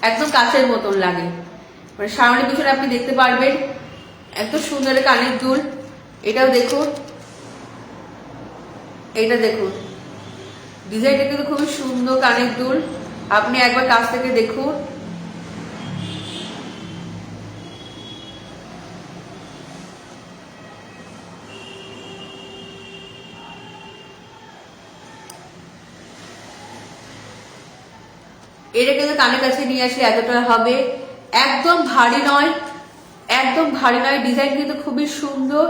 একদম কাচের মতন লাগে, মানে সামনে পিছনে আপনি দেখতে পারবেন। এত সুন্দর কানের দুল। এটাও দেখুন, এটা দেখুন ডিজাইনটা কিন্তু খুবই সুন্দর কানের দুল। আপনি একবার কাছ থেকে দেখুন। এটা কিন্তু কানের কাছে নিয়ে আসলে এতটা হবে, একদম ভারী নয়, একদম ভারী নয়। ডিজাইন কিন্তু খুবই সুন্দর,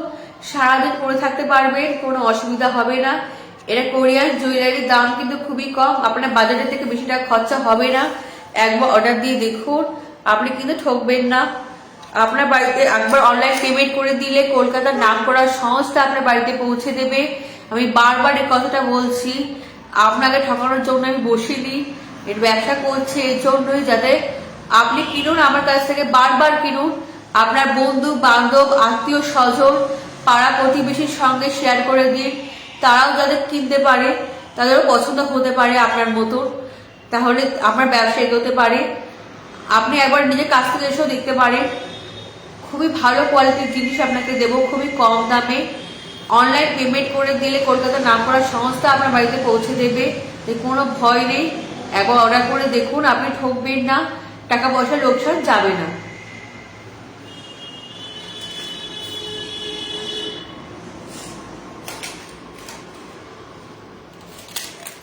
সারাদিন পরে থাকতে পারবেন, কোনো অসুবিধা হবে না। এটা কোরিয়ান জুয়েলারির দাম কিন্তু খুবই কম, আপনার বাজারের থেকে বেশি টাকা খরচা হবে না। একবার অর্ডার দিয়ে দেখুন, আপনি কিন্তু ঠকবেন না। আপনার বাড়িতে একবার অনলাইন পেমেন্ট করে দিলে কলকাতার নামকরা সংস্থা আপনার বাড়িতে পৌঁছে দেবে। আমি বারবার এই কথাটা বলছি, আপনাকে ঠকানোর জন্য আমি বসিনি। এর ব্যবসা করছে এর জন্যই, যাতে আপনি কিনুন আমার কাছ থেকে, বারবার কিনুন। আপনার বন্ধু বান্ধব আত্মীয় স্বজন পাড়া প্রতিবেশীর সঙ্গে শেয়ার করে দিন, তারাও যাদের কিনতে পারে, তাদেরও পছন্দ হতে পারে আপনার মতন, তাহলে আপনার ব্যবসা এগোতে পারে। আপনি একবার নিজের কাছ থেকে এসেও দেখতে পারেন। খুবই ভালো কোয়ালিটির জিনিস আপনাকে দেবো, খুবই কম দামে। অনলাইন পেমেন্ট করে দিলে কলকাতার নামকরা সংস্থা আপনার বাড়িতে পৌঁছে দেবে, কোনো ভয় নেই। একবার অর্ডার করে দেখুন, আপনি ঠকবেন না, টাকা পয়সা লোকসান যাবে না।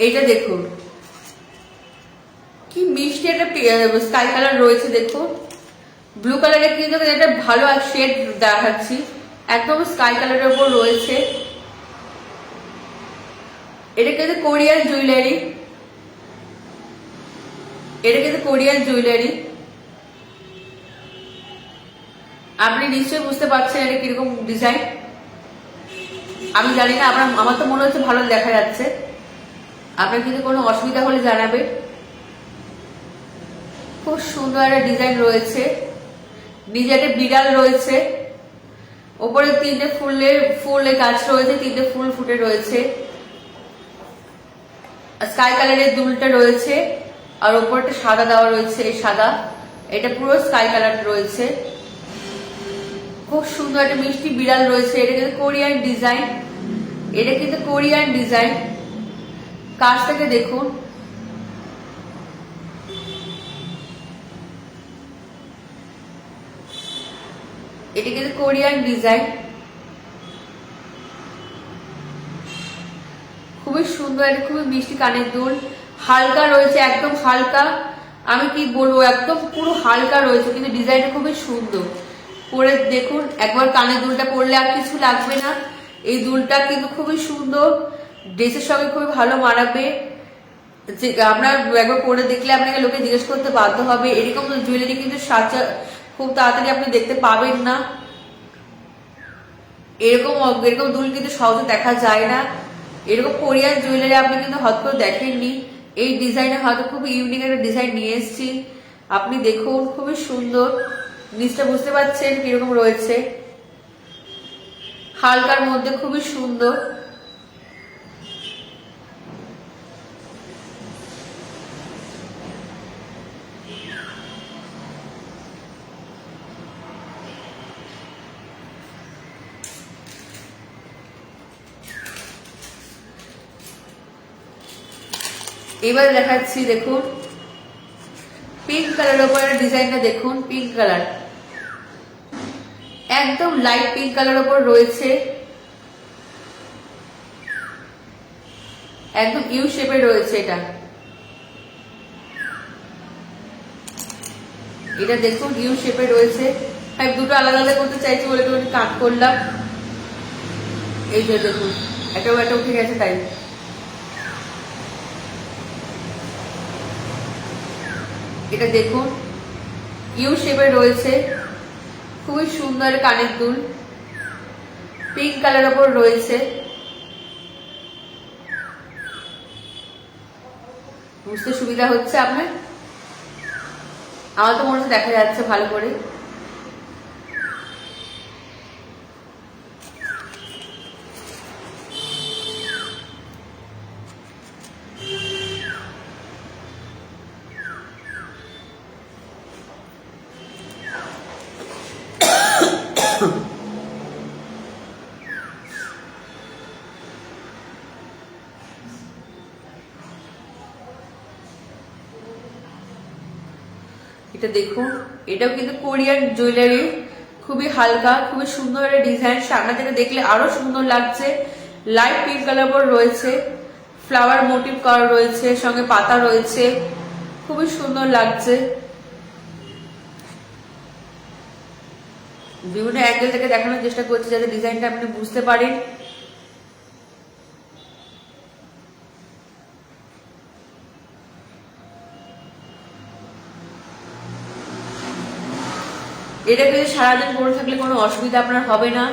এইটা দেখুন কি মিষ্টি একটা স্কাই কালার রয়েছে, দেখুন ব্লু কালারের কিন্তু এটা ভালো শেড দেখাচ্ছি, একদম স্কাই কালারের উপর রয়েছে। এটা কিন্তু কোরিয়ান জুয়েলারি, এটা কিন্তু কোরিয়ান জুয়েলারি। আপনি নিশ্চয়ই বুঝতে পারছেন এটা কিরকম ডিজাইন। আমি জানি না, আমার তো মনে হচ্ছে ভালো দেখা যাচ্ছে। আপনার কিন্তু কোনো অসুবিধা হলে জানাবে। খুব সুন্দর একটা ডিজাইন রয়েছে, নিচে একটা বিড়াল রয়েছে, ওপরে তিনটে ফুলের গাছ রয়েছে, তিনটে ফুল ফুটে রয়েছে, স্কাই কালারের দুলটা রয়েছে, আর ওপরটা সাদা দেওয়া রয়েছে। এই সাদা, এটা পুরো স্কাই কালার রয়েছে। খুব সুন্দর একটা মিষ্টি বিড়াল রয়েছে। এটা কিন্তু কোরিয়ান ডিজাইন, এটা কিন্তু কোরিয়ান ডিজাইন। কাছ থেকে দেখুন, এটা কিন্তু কোরিয়ান ডিজাইন, খুবই সুন্দর। এটা খুবই মিষ্টি কানের দুল, হালকা রয়েছে, একদম হালকা। আমি কি বলবো, একদম পুরো হালকা রয়েছে, কিন্তু ডিজাইনটা খুবই সুন্দর। পরে দেখুন, একবার কানের দুলটা পরলে আর কিছু লাগবে না। এই দুলটা কিন্তু খুবই সুন্দর, ড্রেসের সঙ্গে খুবই ভালো মানাবে। যে আপনার একবার পরে দেখলে আপনাকে লোকে জিজ্ঞেস করতে বাধ্য হবে। এরকম জুয়েলারি কিন্তু খুব তাড়াতাড়ি আপনি দেখতে পাবেন না। এরকম এরকম দুল কিন্তু সহজে দেখা যায় না। এরকম কোরিয়ান জুয়েলারি আপনি কিন্তু হয়তো করে দেখেননি। এই ডিজাইনে হয়তো খুব ইউনিক একটা ডিজাইন নিয়ে এসেছি, আপনি দেখুন খুবই সুন্দর। নিচটা বুঝতে পারছেন কিরকম রয়েছে, হালকার মধ্যে খুবই সুন্দর। এবার দেখাচ্ছি, দেখুন পিঙ্ক কালার উপর ডিজাইনটা দেখুন, পিঙ্ক কালার, একদম লাইট পিঙ্ক কালার উপর রয়েছে, একদম ইউ শেপে রয়েছে। এটা দেখুন ইউ শেপে রয়েছে। আমি দুটো আলাদা আলাদা করতে চাইছি বলে একটু কাট করলাম। এই যে দেখুন একটা উঠে গেছে তাই। এটা দেখুন ইউ শেপের রয়েছে, খুবই সুন্দর কানের দুল, পিঙ্ক কালার ওপর রয়েছে। বুঝতে সুবিধা হচ্ছে আপনার? আমার তো মনে হচ্ছে দেখা যাচ্ছে ভালো করে। এটা দেখুন, এটাও কিন্তু কোরিয়ান জুয়েলারি, খুবই হালকা, খুবই সুন্দর একটা ডিজাইন। সামনে থেকে দেখলে আরো সুন্দর লাগছে। লাইট পিঙ্ক কালার রয়েছে, ফ্লাওয়ার মোটিভ করা রয়েছে, সঙ্গে পাতা রয়েছে, খুবই সুন্দর লাগছে। বিভিন্ন অ্যাঙ্গেল থেকে দেখানোর চেষ্টা করছি যাতে ডিজাইনটা আপনি বুঝতে পারেন। এটা কিন্তু সারাদিন পরে থাকলে কোনো অসুবিধা আপনার হবে না।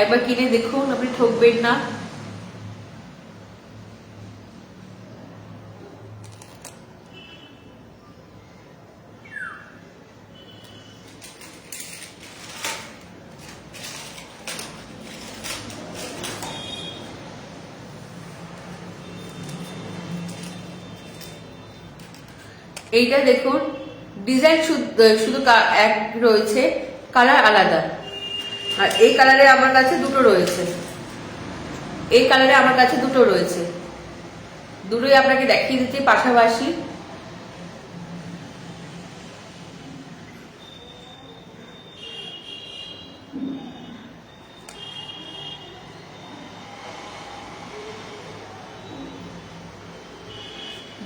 একবার কিনে দেখুন, আপনি ঠকবেন না। এইটা দেখুন, ডিজাইন শুধু এক রয়েছে, কালার আলাদা। আর এই কালারে আমার কাছে দুটো রয়েছে, এই কালারে আমার কাছে দুটো রয়েছে, দুটোই আপনাকে দেখিয়ে দিচ্ছি পাশাপাশি।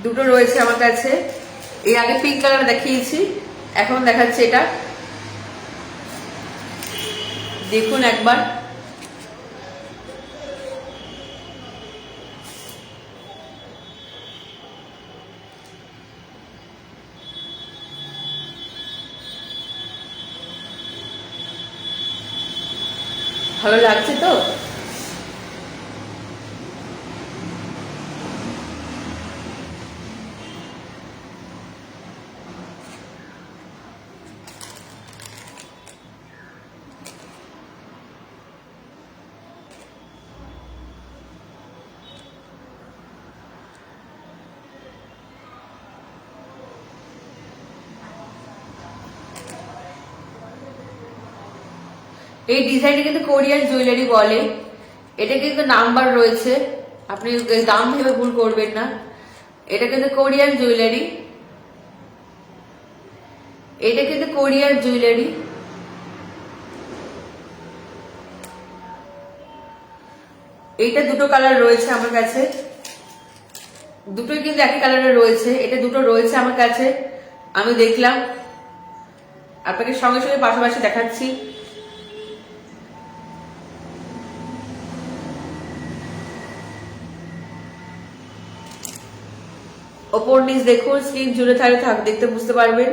দুটো রয়েছে আমার কাছে। এই আগে পিঙ্ক কালার দেখিয়েছি, এখন দেখাচ্ছে এটা। দেখুন একবার, ভালো লাগছে তো? এই ডিজাইনটা কিন্তু কোরিয়ান জুয়েলারি বলে। এটা কিন্তু নাম্বার রয়েছে, আপনি দাম ভেবে ভুল করবেন না। এটা কিন্তু কোরিয়ান জুয়েলারি, এটা কিন্তু কোরিয়ান জুয়েলারি। এইটা দুটো কালার রয়েছে আমার কাছে, দুটোই কিন্তু একই কালারের রয়েছে। এটা দুটো রয়েছে আমার কাছে, আমি দেখলাম, আপনাকে সঙ্গে সঙ্গে পাশাপাশি দেখাচ্ছি। ওপর নিচ দেখুন, স্ক্রিন জুড়ে দেখতে বুঝতে পারবেন।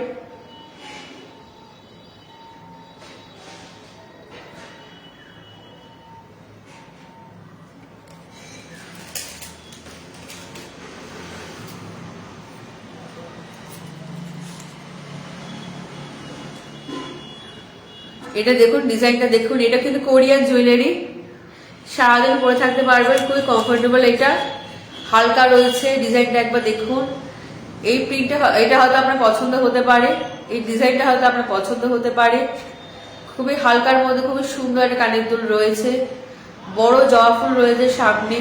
এটা দেখুন, ডিজাইনটা দেখুন, এটা কিন্তু কোরিয়ান জুয়েলারি, সারাদিন পরে থাকতে পারবেন, খুবই কমফোর্টেবল। এটা হালকা রয়েছে, ডিজাইনটা একবার দেখুন। এই প্রিন্টটা, এটা হয়তো আপনার পছন্দ হতে পারে, এই ডিজাইনটা হয়তো আপনার পছন্দ হতে পারে। খুবই হালকার মধ্যে খুবই সুন্দর একটা কানের দুল রয়েছে, বড় জবা ফুল রয়েছে সামনে,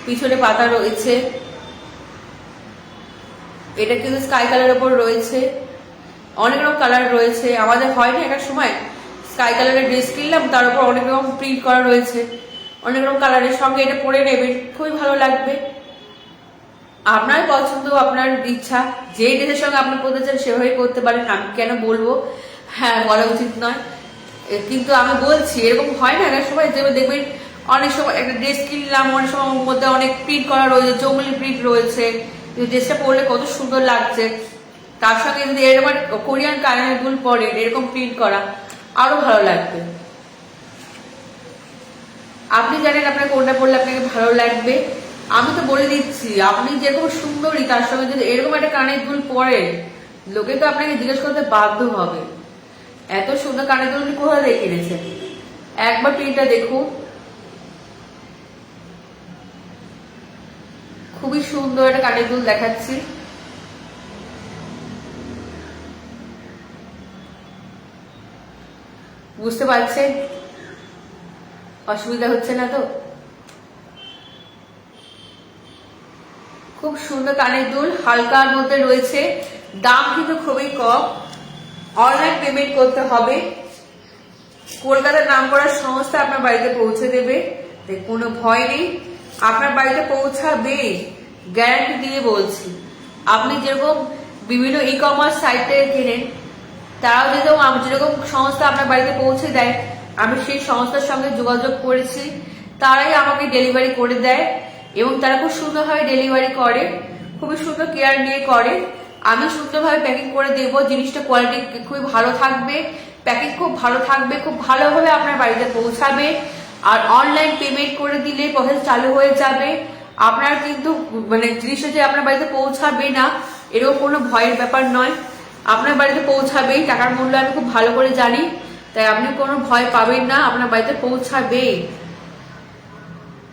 পিছনে পাতা রয়েছে। এটা কিন্তু স্কাই কালার উপর রয়েছে, অনেক রকম কালার রয়েছে। আমাদের হয়নি একটা সময় স্কাই কালারের ড্রেস কিনলাম, তার উপর অনেক রকম প্রিন্ট করা রয়েছে, অনেক রকম কালারের। সঙ্গে এটা পরে নেবেন, খুবই ভালো লাগবে। আপনার পছন্দ, আপনার ইচ্ছা, যে ড্রেসের সঙ্গে আপনি করতে চান সেভাবেই করতে পারেন। আমি কেন বলবো হ্যাঁ বলা উচিত নয়, কিন্তু আমি বলছি এরকম হয় না একটা সময় যে দেখবেন অনেক সময় একটা ড্রেস কিনলাম, অনেক সময় ওর মধ্যে অনেক প্রিন্ট করা রয়েছে, জঙ্গলি প্রিন্ট রয়েছে, ড্রেসটা পরলে কত সুন্দর লাগছে। তার সঙ্গে যদি এরকম কোরিয়ান কানের দুল পরে এরকম প্রিন্ট করা আরো ভালো লাগবে। আপনি জানেন আপনার কোনটা পরলে আপনাকে ভালো লাগবে। আমি তো বলে দিচ্ছি, আপনি যেরকম সুন্দরী তার সঙ্গে যদি এরকম একটা কানের দুল পরেন, লোকে তো আপনাকে জিজ্ঞেস করতে বাধ্য হবে এত সুন্দর কানের দুল কোথায় দেখে এনেছেন। একবার প্রিন্টটা দেখুন, খুবই সুন্দর একটা কানের দুল দেখাচ্ছি। বুঝতে পারছেন? অসুবিধা হচ্ছে না তো? খুব সুন্দর কানের দুল, হালকার মধ্যে রয়েছে, দাম কিন্তু খুবই কম। অনলাইন পেমেন্ট করতে হবে, কলকাতার নাম করা সংস্থা আপনার বাড়িতে পৌঁছে দেবে, কোনো ভয় নেই, আপনার বাড়িতে পৌঁছাবে, গ্যারান্টি দিয়ে বলছি। আপনি যেরকম বিভিন্ন ই কমার্স সাইটে কেনেন, তারাও যেরকম সংস্থা আপনার বাড়িতে পৌঁছে দেয়, আমি সেই সংস্থার সঙ্গে যোগাযোগ করেছি, তারাই আমাকে ডেলিভারি করে দেয় এবং তারা খুব সুন্দরভাবে ডেলিভারি করে, খুবই সুন্দর কেয়ার নিয়ে করে। আমি সুন্দরভাবে প্যাকিং করে দেবো, জিনিসটা কোয়ালিটি খুবই ভালো থাকবে, প্যাকিং খুব ভালো থাকবে, খুব ভালোভাবে আপনার বাড়িতে পৌঁছাবে। আর অনলাইন পেমেন্ট করে দিলে প্রসেস চালু হয়ে যাবে। আপনার কিন্তু মানে জিনিসটা যে আপনার বাড়িতে পৌঁছাবে না এরকম কোনো ভয়ের ব্যাপার নয়, আপনার বাড়িতে পৌঁছাবেই। টাকার মূল্য আমি খুব ভালো করে জানি, তাই আপনি কোনো ভয় পাবেন না, আপনার বাড়িতে পৌঁছাবে।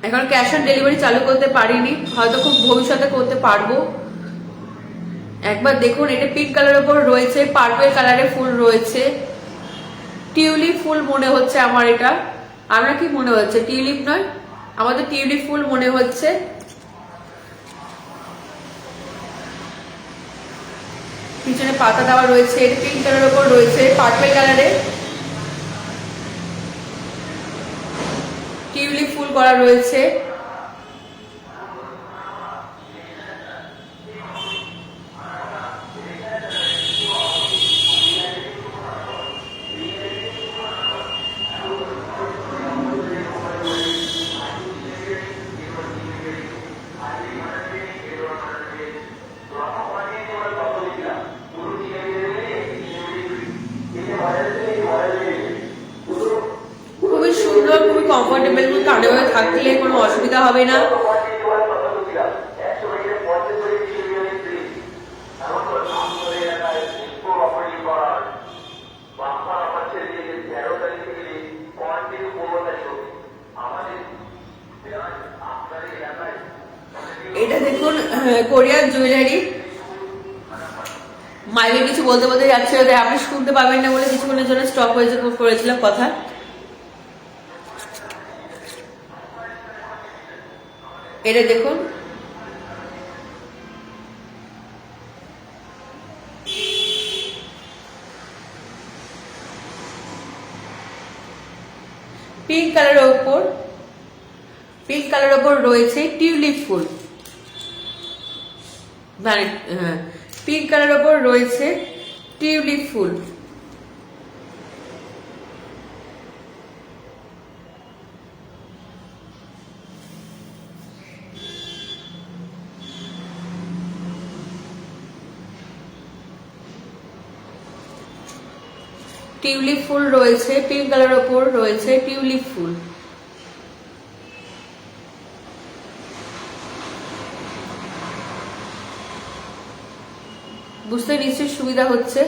এখন ক্যাশ অন ডেলিভারি চালু করতে পারিনি, হয়তো খুব ভবিষ্যতে করতে পারবো। একবার দেখুন, এটা পিঙ্ক কালারের উপর রয়েছে, পার্পল কালারের ফুল রয়েছে, টিউলিপ ফুল মনে হচ্ছে আমার এটা। আপনার কি মনে হচ্ছে? টিউলিপ নয়, আমাদের টিউলিপ ফুল মনে হচ্ছে। পিছনে পাতা দেওয়া রয়েছে, এটা পিঙ্ক কালারের উপর রয়েছে, পার্পল কালারে টিউলিপ ফুল করা রয়েছে। খুবই সুন্দর, খুবই কমফোর্টেবল, কানে থাকলে কোনো অসুবিধা হবে না। এটা দেখুন, কোরিয়ান জুয়েলারি। মাইকে কিছু বলতে বলতে যাচ্ছে, আপনি শুনতে পাবেন না বলে কিছুক্ষণের জন্য স্টপ হয়েছে, করেছিলাম কথা। এটা দেখুন, পিঙ্ক কালারের ওপর রয়েছে টিউলিপ ফুল, মানে পিঙ্ক কালারের ওপর রয়েছে টিউলিপ ফুল। টিউলিপ ফুল রয়েছে, পিঙ্ক কালারের ওপর রয়েছে টিউলিপ ফুল। বুঝতে নিশ্চয়ই সুবিধা হচ্ছে।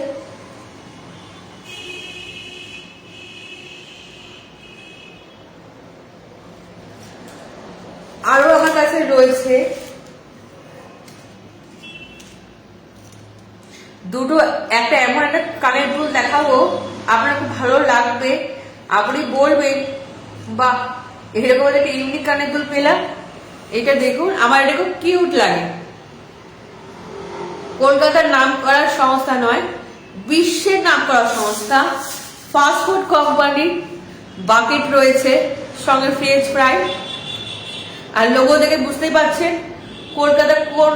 আরো আমার কাছে রয়েছে দুটো, একটা এমন একটা কানের দুল দেখাবো, আপনার খুব ভালো লাগবে, আপনি বলবেন বাহ এরকম একটা ইউনিক কানের দুল পেলাম। এটা দেখুন, আমার এটা খুব কিউট লাগে। কলকাতার নাম করা সংস্থা নয়, বিশ্বের নাম করা সংস্থা, ফাস্টফুড কোম্পানি, বাকেট রয়েছে, সঙ্গে ফ্রেঞ্চ ফ্রাই। আর লোগো দেখে বুঝতেই পারছেন কলকাতার কোন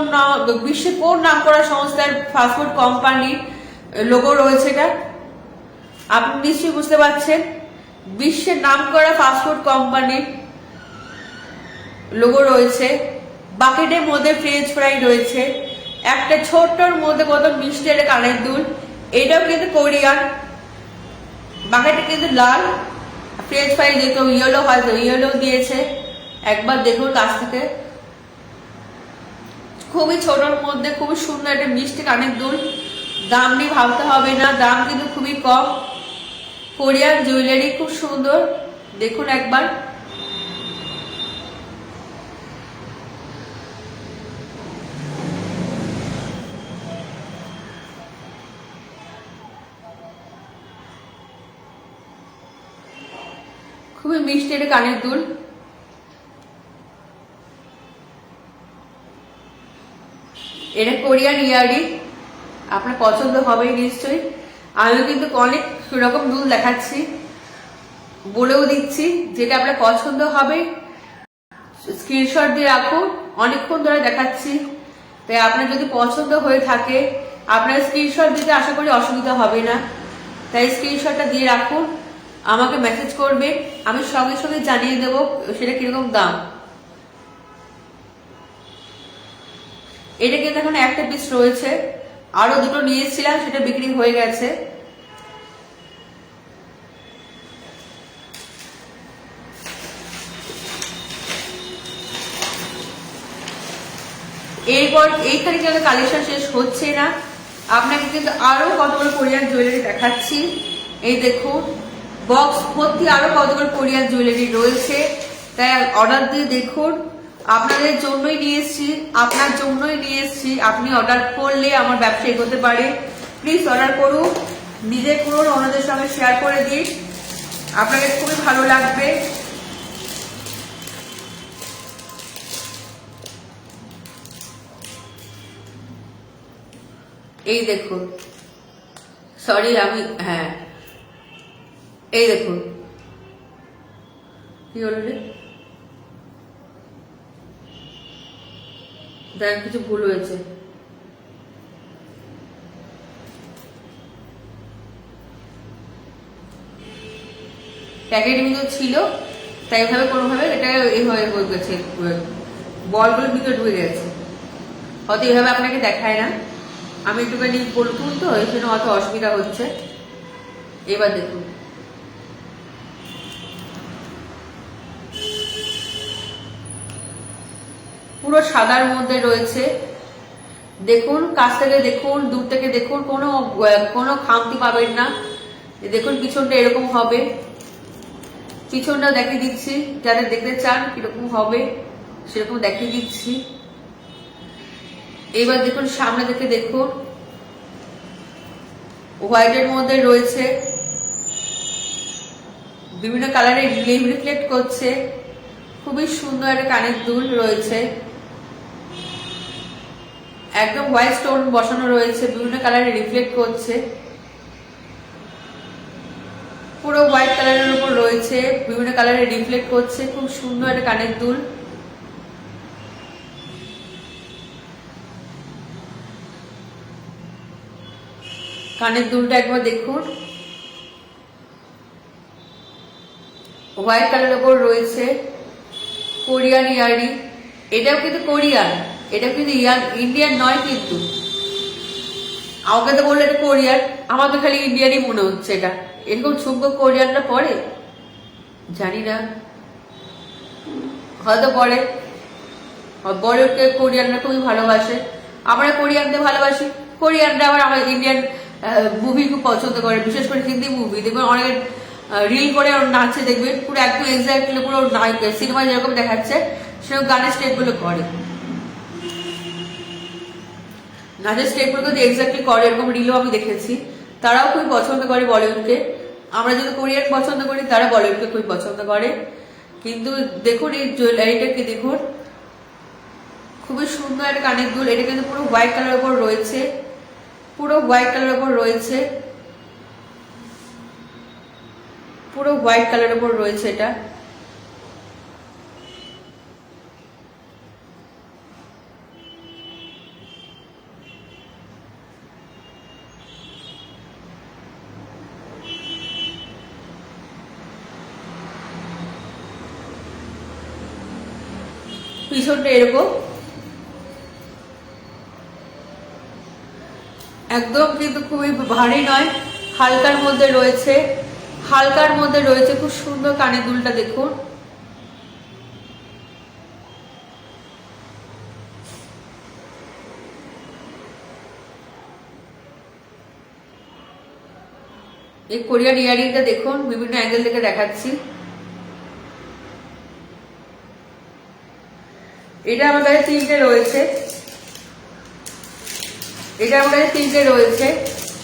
বিশ্বের কোন নাম করা সংস্থার ফাস্টফুড কোম্পানির লোগো রয়েছে। এটা আপনি নিশ্চয়ই বুঝতে পারছেন, বিশ্বের নাম করা ফাস্টফুড কোম্পানির লোগো রয়েছে, বাকেটের মধ্যে ফ্রেঞ্চ ফ্রাই রয়েছে, একটা ছোট্টর মধ্যে কত মিষ্টি একটা কানের দুল, এটাও কিন্তু কোরিয়ান, বাকেটটা কিন্তু লাল, ফ্রেঞ্চ ফ্রাই যেহেতু ইয়েলো হয় তো ইয়েলো দিয়েছে। একবার দেখুন কাছ থেকে, খুবই ছোটর মধ্যে খুবই সুন্দর একটা মিষ্টি কানের দুল। দাম নিয়ে ভাবতে হবে না, দাম কিন্তু খুবই কম। কোরিয়ান জুয়েলারি খুব সুন্দর, দেখুন একবার। খুবই মিষ্টি একটা কানের দুল। এটা কোরিয়ান ইয়ারিং, আপনার পছন্দ হবে নিশ্চয়ই। আমি কিন্তু অনেক সেরকম দুল দেখাচ্ছি, বলেও দিচ্ছি, যেটা আপনার পছন্দ হবে স্ক্রিনশট দিয়ে রাখুন। অনেকক্ষণ ধরে দেখাচ্ছি, তাই আপনার যদি পছন্দ হয়ে থাকে আপনার স্ক্রিনশট দিতে আশা করি অসুবিধা হবে না। তাই স্ক্রিনশটটা দিয়ে রাখুন, আমাকে মেসেজ করবে, আমি সঙ্গে সঙ্গে জানিয়ে দেবো সেটা কিরকম দাম। এটা কিন্তু এখন একটা পিস রয়েছে, আরো দুটো নিয়েছিলাম, সেটা বিক্রি হয়ে গেছে। এরপর এইখানে কিন্তু কালেকশন শেষ হচ্ছে না, আপনাকে কিন্তু আরো কতগুলো কোরিয়ান জুয়েলারি দেখাচ্ছি। এই দেখুন, বক্স ভর্তি আরো কতগুলো কোরিয়ান জুয়েলারি রয়েছে, তাই অর্ডার দিয়ে দেখুন। আপনাদের জন্যই নিয়ে এসছি, আপনার জন্যই নিয়ে এসছি। আপনি অর্ডার করলে আমার ব্যবসা এগোতে পারে। প্লিজ অর্ডার করুন, নিজে করুন, অন্যদের সঙ্গে শেয়ার করে দিন, আপনাকে খুবই ভালো লাগবে। এই দেখুন, সরি আমি, হ্যাঁ এই দেখুন, কি হলো রে, দেখ কিছু ভুল হয়েছে। প্যাকেটের ভিতরে ছিল, তাই এভাবে কোনোভাবে এটা এইভাবে হয়ে গেছে, বলগুলো ভিতরে ঢুকে গেছে, হয়তো এইভাবে আপনাকে দেখায় না। আমি একটুখানি বলতুন তো, এই জন্য অত অসুবিধা হচ্ছে। এবার দেখুন, পুরো সাদার মধ্যে রয়েছে। দেখুন, কাছ থেকে দেখুন, দূর থেকে দেখুন, কোনো কোনো খামতি পাবেন না। দেখুন পিছনটা এরকম হবে, পিছনটা দেখিয়ে দিচ্ছি, যারা দেখতে চান কিরকম হবে সেরকম দেখিয়ে দিচ্ছি। এবার দেখুন সামনে থেকে দেখুন, হোয়াইটের মধ্যে রয়েছে, বিভিন্ন কালারের রিফ্লেক্ট করছে, খুবই সুন্দর একটা কানের দুল রয়েছে, একদম হোয়াইট স্টোন বসানো রয়েছে, বিভিন্ন কালারে রিফ্লেক্ট করছে, পুরো হোয়াইট কালারের উপর রয়েছে, বিভিন্ন কালারে রিফ্লেক্ট করছে, খুব সুন্দর একটা কানের দুল। কানের দুলটা একবার দেখুন, হোয়াইট কালারের উপর রয়েছে, কোরিয়ান ইয়ারিং। এটাও কিন্তু কোরিয়ান, এটাও কিন্তু ইন্ডিয়ান নয় কিন্তু। আমাকে তো বললো এটা কোরিয়ান, আমার তো খালি ইন্ডিয়ানই মনে হচ্ছে। এটা এরকম ঝুমকো কোরিয়ানরা পরে জানি না, হয়তো পরে। বলিউডকে কোরিয়ানরা খুবই ভালোবাসে, আমরা কোরিয়ানদের ভালোবাসি, কোরিয়ানরা আবার আমাদের ইন্ডিয়ান মুভি খুব পছন্দ করে, বিশেষ করে হিন্দি মুভি। দেখবেন অনেক রিল করে ওর নাচে, দেখবেন পুরো একদম এক্সাক্টলি পুরো সিনেমায় যেরকম দেখাচ্ছে সেরকম গানের স্টেপ গুলো করে, নাচের স্টেপ গুলো কিন্তু এক্সাক্টলি করে, এরকম রিলও আমি দেখেছি। তারাও খুবই পছন্দ করে বলিউডকে, আমরা যদি কোরিয়ান পছন্দ করি তারা বলিউডকে খুবই পছন্দ করে। কিন্তু দেখুন এই জুয়েলারিটাকে দেখুন, খুবই সুন্দর একটা কানের দুল। এটা কিন্তু পুরো হোয়াইট কালারের উপর রয়েছে, পুরো হোয়াইট কালারের উপর রয়েছে, পুরো হোয়াইট কালারের উপর রয়েছে এটা। পিছনটা এরকম, একদম কিন্তু খুবই ভারী নয়, হালকার মধ্যে রয়েছে, হালকার মধ্যে রয়েছে। খুব সুন্দর কানের দুলটা দেখুন। এই কোরিয়ান ইয়ারিংটা দেখুন, বিভিন্ন অ্যাঙ্গেল থেকে দেখাচ্ছি। এটা আমার কাছে তিনটে রয়েছে, এটা আমার কাছে তিনটে রয়েছে,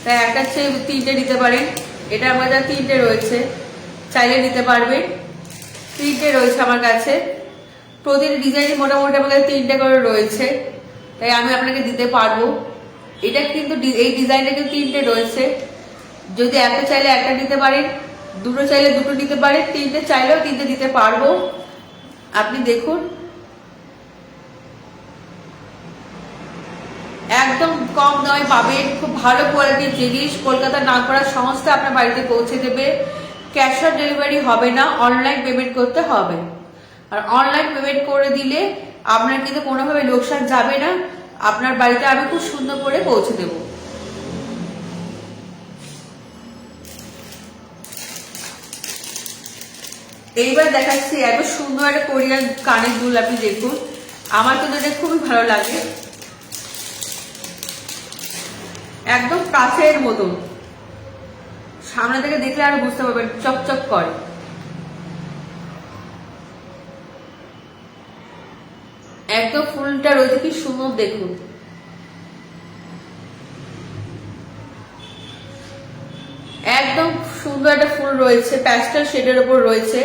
তাই একটা চেয়ে তিনটে নিতে পারেন। এটা আমার কাছে তিনটে রয়েছে, চাইলে নিতে পারবেন। তিনটে রয়েছে আমার কাছে, প্রতিটি ডিজাইন মোটামুটি আমার কাছে তিনটে করে রয়েছে, তাই আমি আপনাকে দিতে পারবো। এটা কিন্তু এই ডিজাইনটা কিন্তু তিনটে রয়েছে, যদি একটা চাইলে একটা নিতে পারেন, দুটো চাইলে দুটো নিতে পারেন, তিনটে চাইলেও তিনটে দিতে পারবো। আপনি দেখুন, একদম কম দামে পাবেন, খুব ভালো কোয়ালিটির জিনিস। কলকাতার নামকরা সংস্থা আপনার বাড়িতে পৌঁছে দেবে। ক্যাশ অন ডেলিভারি হবে না, অনলাইন পেমেন্ট করতে হবে। আর অনলাইন পেমেন্ট করে দিলে আপনার কিন্তু কোনোভাবে লোকসান যাবে না, আপনার বাড়িতে আমি খুব সুন্দর করে পৌঁছে দেব। এইবার দেখাচ্ছি এত সুন্দর একটা কোরিয়ান কানের দুল। আপনি দেখুন, আমার কিন্তু এটা খুবই ভালো লাগে, একদম কাচের মতন, সামনে থেকে দেখলে আরো বুঝতে পারবেন চকচক করে। একদম ফুলটা রয়েছে কি সুন্দর দেখুন। একদম সুন্দর একটা ফুল রয়েছে, প্যাস্টেল শেডের উপর রয়েছে,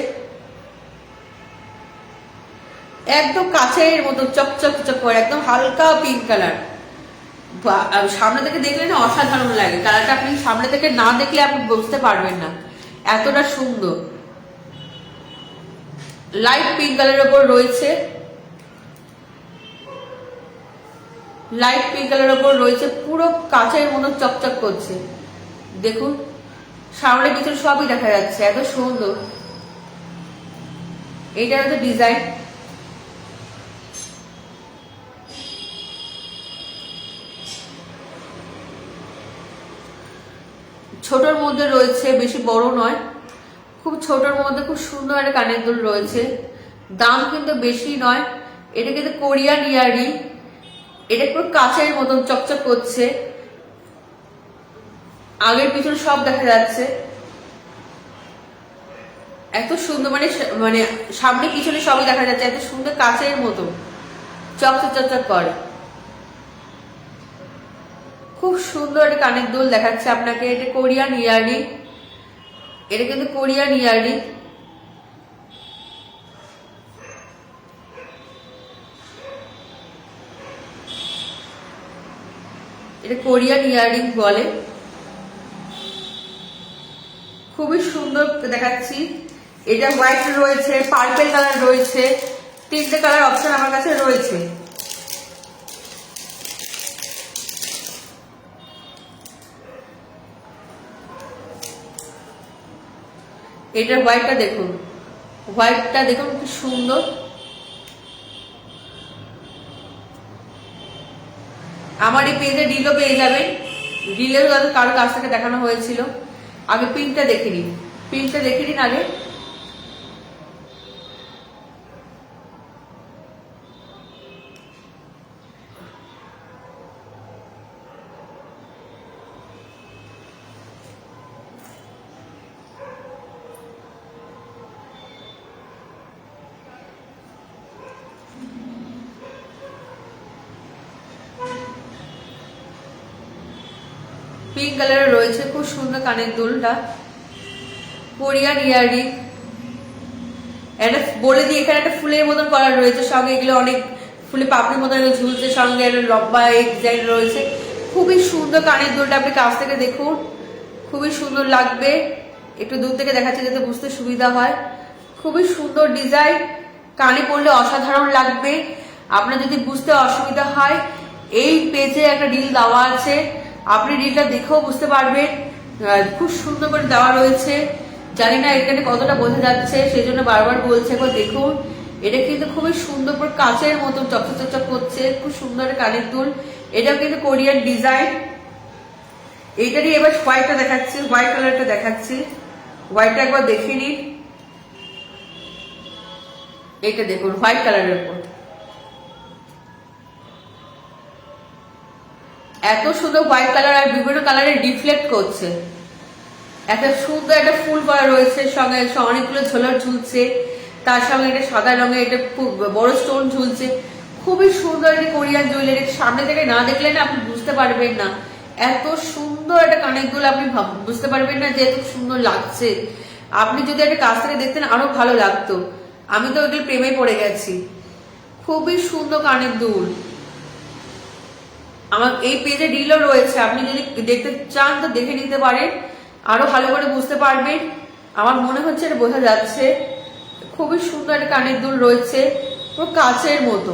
একদম কাচের মতো চকচক করে, একদম হালকা পিঙ্ক কালার। সামনে থেকে দেখলে না অসাধারণ লাগে কালারটা, আপনি সামনে থেকে না দেখলে আপনি বুঝতে পারবেন না, এতটা সুন্দর। লাইট পিঙ্ক কালারের উপর রয়েছে, লাইট পিঙ্ক কালারের উপর রয়েছে, পুরো কাচের মতো চকচক করছে। দেখুন সামনে পিছনে সবই দেখা যাচ্ছে, এত সুন্দর। এইটা হচ্ছে ডিজাইন। ছোটর মধ্যে রয়েছে, বেশি বড় নয়, খুব ছোটর মধ্যে খুব সুন্দর একটা কানের দুল রয়েছে। দাম কিন্তু বেশি নয়। এটা কিন্তু কোরিয়ান ইয়ারিং, এটা পুরো কাচের মতন চকচক করছে, আগের পিছনে সব দেখা যাচ্ছে, এত সুন্দর, মানে মানে সামনে পিছনে সবই দেখা যাচ্ছে, এত সুন্দর কাচের মতো চকচক চকচক করে। খুব সুন্দর একটা কানের দুল দেখাচ্ছে আপনাকে। এটা কোরিয়ান ইয়ারিং, এটা কিন্তু কোরিয়ান ইয়ারিং। এটা কোরিয়ান ইয়ারিং বলে, খুবই সুন্দর দেখাচ্ছি। এটা হোয়াইট রয়েছে, পার্পেল কালার রয়েছে, তিনটে কালার অপশন আমার কাছে রয়েছে। এটার হোয়াইটটা দেখুন, হোয়াইটটা দেখুন কি সুন্দর। আমার এই পেজে রিলও পেয়ে যাবেন, রিলেও কারো কাছ থেকে দেখানো হয়েছিল। আগে পিঙ্কটা দেখে নিন, পিঙ্কটা দেখে নিন আগে। পিঙ্ক কালারের রয়েছে, খুব সুন্দর কানের দুলটা, কোরিয়ান ইয়ারিং। একটা বলে দিই, এখানে একটা ফুলের মতন করা রয়েছে, সঙ্গে এগুলো অনেক ফুলে পাপড়ির মতন ঝুলছে, সঙ্গে একটা লম্বা ডিজাইন রয়েছে। খুবই সুন্দর কানের দুলটা, আপনি কাছ থেকে দেখুন, খুবই সুন্দর লাগবে। একটু দূর থেকে দেখাচ্ছে যাতে বুঝতে সুবিধা হয়। খুবই সুন্দর ডিজাইন, কানে পড়লে অসাধারণ লাগবে। আপনার যদি বুঝতে অসুবিধা হয়, এই পেজে একটা রিল দেওয়া আছে, আপনি রিলটা দেখেও বুঝতে পারবেন, খুব সুন্দর করে দেওয়া রয়েছে। জানি না এখানে কতটা বোঝা যাচ্ছে, সেই জন্য বারবার বলছে, দেখুন এটা কিন্তু খুবই সুন্দর করে কাচের মতো চকচক করছে, খুব সুন্দর কানের দুল। এটাও কিন্তু কোরিয়ান ডিজাইন। এইটারই এবার হোয়াইটটা দেখাচ্ছি, হোয়াইট কালারটা দেখাচ্ছি। হোয়াইটটা একবার দেখে নিন। এটা দেখুন হোয়াইট কালারের উপর এত সুন্দর হোয়াইট কালার, আর বিভিন্ন কালারে রিফ্লেক্ট করছে। একটা সুন্দর একটা ফুল করা রয়েছে, সঙ্গে অনেকগুলো ঝোলার ঝুলছে, তার সঙ্গে এটা সাদা রঙের এটা বড় স্টোন ঝুলছে। খুবই সুন্দর একটা কোরিয়ান জুয়েলারি। সামনে থেকে না দেখলে না আপনি বুঝতে পারবেন না, এত সুন্দর একটা কানের দুল আপনি বুঝতে পারবেন না যে এত সুন্দর লাগছে। আপনি যদি একটা কাছ থেকে দেখতেন আরো ভালো লাগতো। আমি তো ওগুলো প্রেমে পড়ে গেছি। খুবই সুন্দর কানের দুল। আমার এই পেজে রিলও রয়েছে, আপনি যদি দেখতে চান তো দেখে নিতে পারেন, আরো ভালো করে বুঝতে পারবেন। আমার মনে হচ্ছে এটা বোঝা যাচ্ছে। খুবই সুন্দর একটা কানের দুল রয়েছে, পুরো কাচের মতো,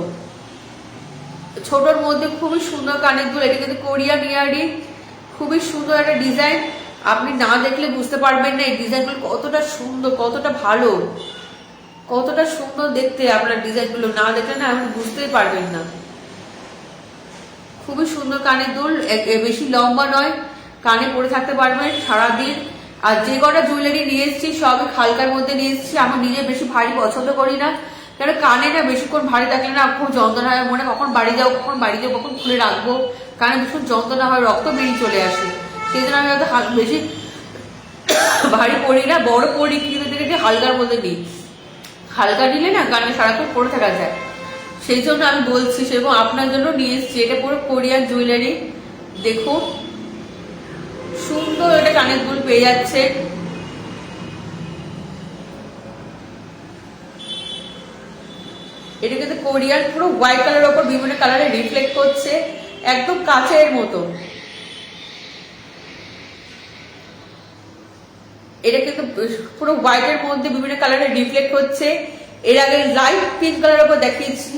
ছোটর মধ্যে খুবই সুন্দর কানের দুল। এটা কিন্তু কোরিয়ান ইয়ারিং, খুবই সুন্দর একটা ডিজাইন। আপনি না দেখলে বুঝতে পারবেন না এই ডিজাইনগুলো কতটা সুন্দর, কতটা ভালো, কতটা সুন্দর দেখতে। আপনার ডিজাইনগুলো না দেখলে না আপনি বুঝতেই পারবেন না। খুবই সুন্দর কানের দুল, বেশি লম্বা নয়, কানে পরে থাকতে পারবেন সারাদিন। আর যে কটা জুয়েলারি নিয়ে এসেছি সবই হালকার মধ্যে নিয়ে এসেছি। আমি নিজে বেশি ভারী পছন্দ করি না, কারণ কানে না বেশিক্ষণ ভারী থাকলে না খুব যন্ত্রণা হয়। মনে কখন বাড়ি যাবো, কখন বাড়ি যাবো, কখন খুলে রাখবো, কানে ভীষণ যন্ত্রণা হয়, রক্ত বেরিয়ে চলে আসে। সেই জন্য আমি হয়তো বেশি ভারী পড়ি না, বড় পড়ি কিন্তু থেকে হালকার মধ্যে নিই। হালকা নিলে না কানে সারাক্ষণ পরে থাকা যায়, সেই জন্য আমি বলছি। সেরকম আপনার জন্য নিয়ে এসেছি। এটা পুরো কোরিয়ান জুয়েলারি। দেখুন সুন্দর একটা কানের দুল পেয়ে যাচ্ছে। এটা কিন্তু কোরিয়ান, পুরো হোয়াইট কালারের উপর বিভিন্ন কালারে রিফ্লেক্ট করছে, একদম কাচের মতো। এটা কিন্তু পুরো হোয়াইটের মধ্যে বিভিন্ন কালারে রিফ্লেক্ট হচ্ছে। এর আগে লাইট পিঙ্ক কালারের উপর দেখিয়েছি,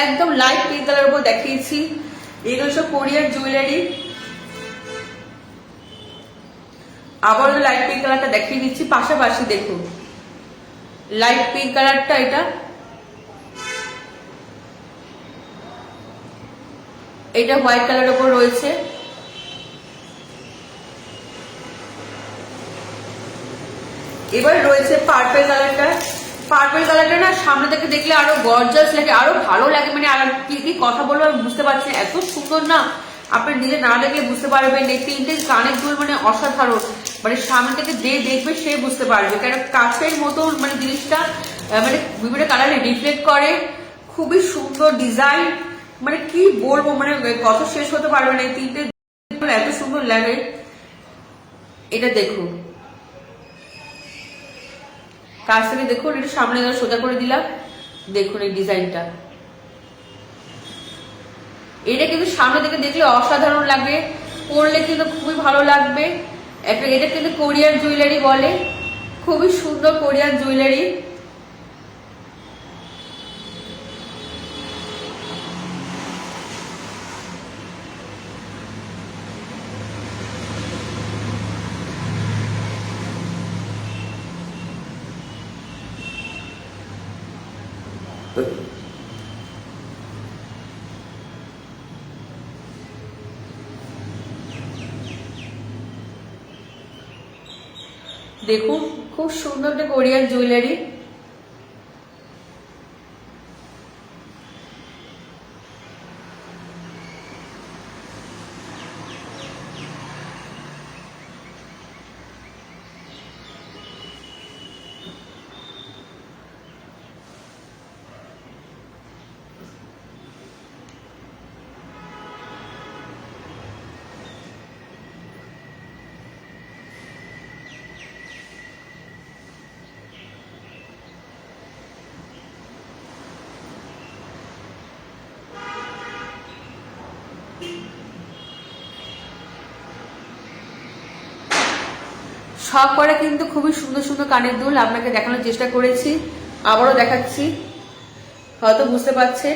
একদম লাইট পিঙ্ক কালারের উপর দেখিয়েছি। এগুলো সব কোরিয়ান জুয়েলারি। আবার লাইট পিঙ্ক কালারটা দেখিয়ে দিচ্ছি পাশাপাশি। দেখুন লাইট পিঙ্ক কালারটা, এটা হোয়াইট কালারের উপর রয়েছে। এবার রয়েছে পার্পল কালারটা। পার্পল কালারটা না সামনে থেকে দেখলে আরো গর্জাস লাগে, আরো ভালো লাগে। মানে আর কি কি কথা বলবো আমি বুঝতে পারছি না, এত সুন্দর না, আপনি নিজে না দেখলে বুঝতে পারবেন। এই তিনটে কানের দুল মানে অসাধারণ। মানে সামনে থেকে যে দেখবে সে বুঝতে পারবে, কারণ কাচের মতো মানে জিনিসটা মানে বিভিন্ন কালারে রিফ্লেক্ট করে। খুবই সুন্দর ডিজাইন, মানে কি বলবো, মানে কথা শেষ হতে পারবে না। এই তিনটে এত সুন্দর লাগে। এটা দেখুন কাছ থেকে দেখুন, এটা সামনে সোজা করে দিলাম, দেখুন এই ডিজাইনটা। এটা কিন্তু সামনে থেকে দেখলে অসাধারণ লাগে, পরলে কিন্তু খুবই ভালো লাগবে। এটা কিন্তু কোরিয়ান জুয়েলারি বলে, খুবই সুন্দর কোরিয়ান জুয়েলারি। দেখুন খুব সুন্দর একটা কোরিয়ান জুয়েলারি। সব করা কিন্তু খুবই সুন্দর সুন্দর কানের দুল আপনাকে দেখানোর চেষ্টা করেছি, আবারও দেখাচ্ছি, হয়তো বুঝতে পারছেন।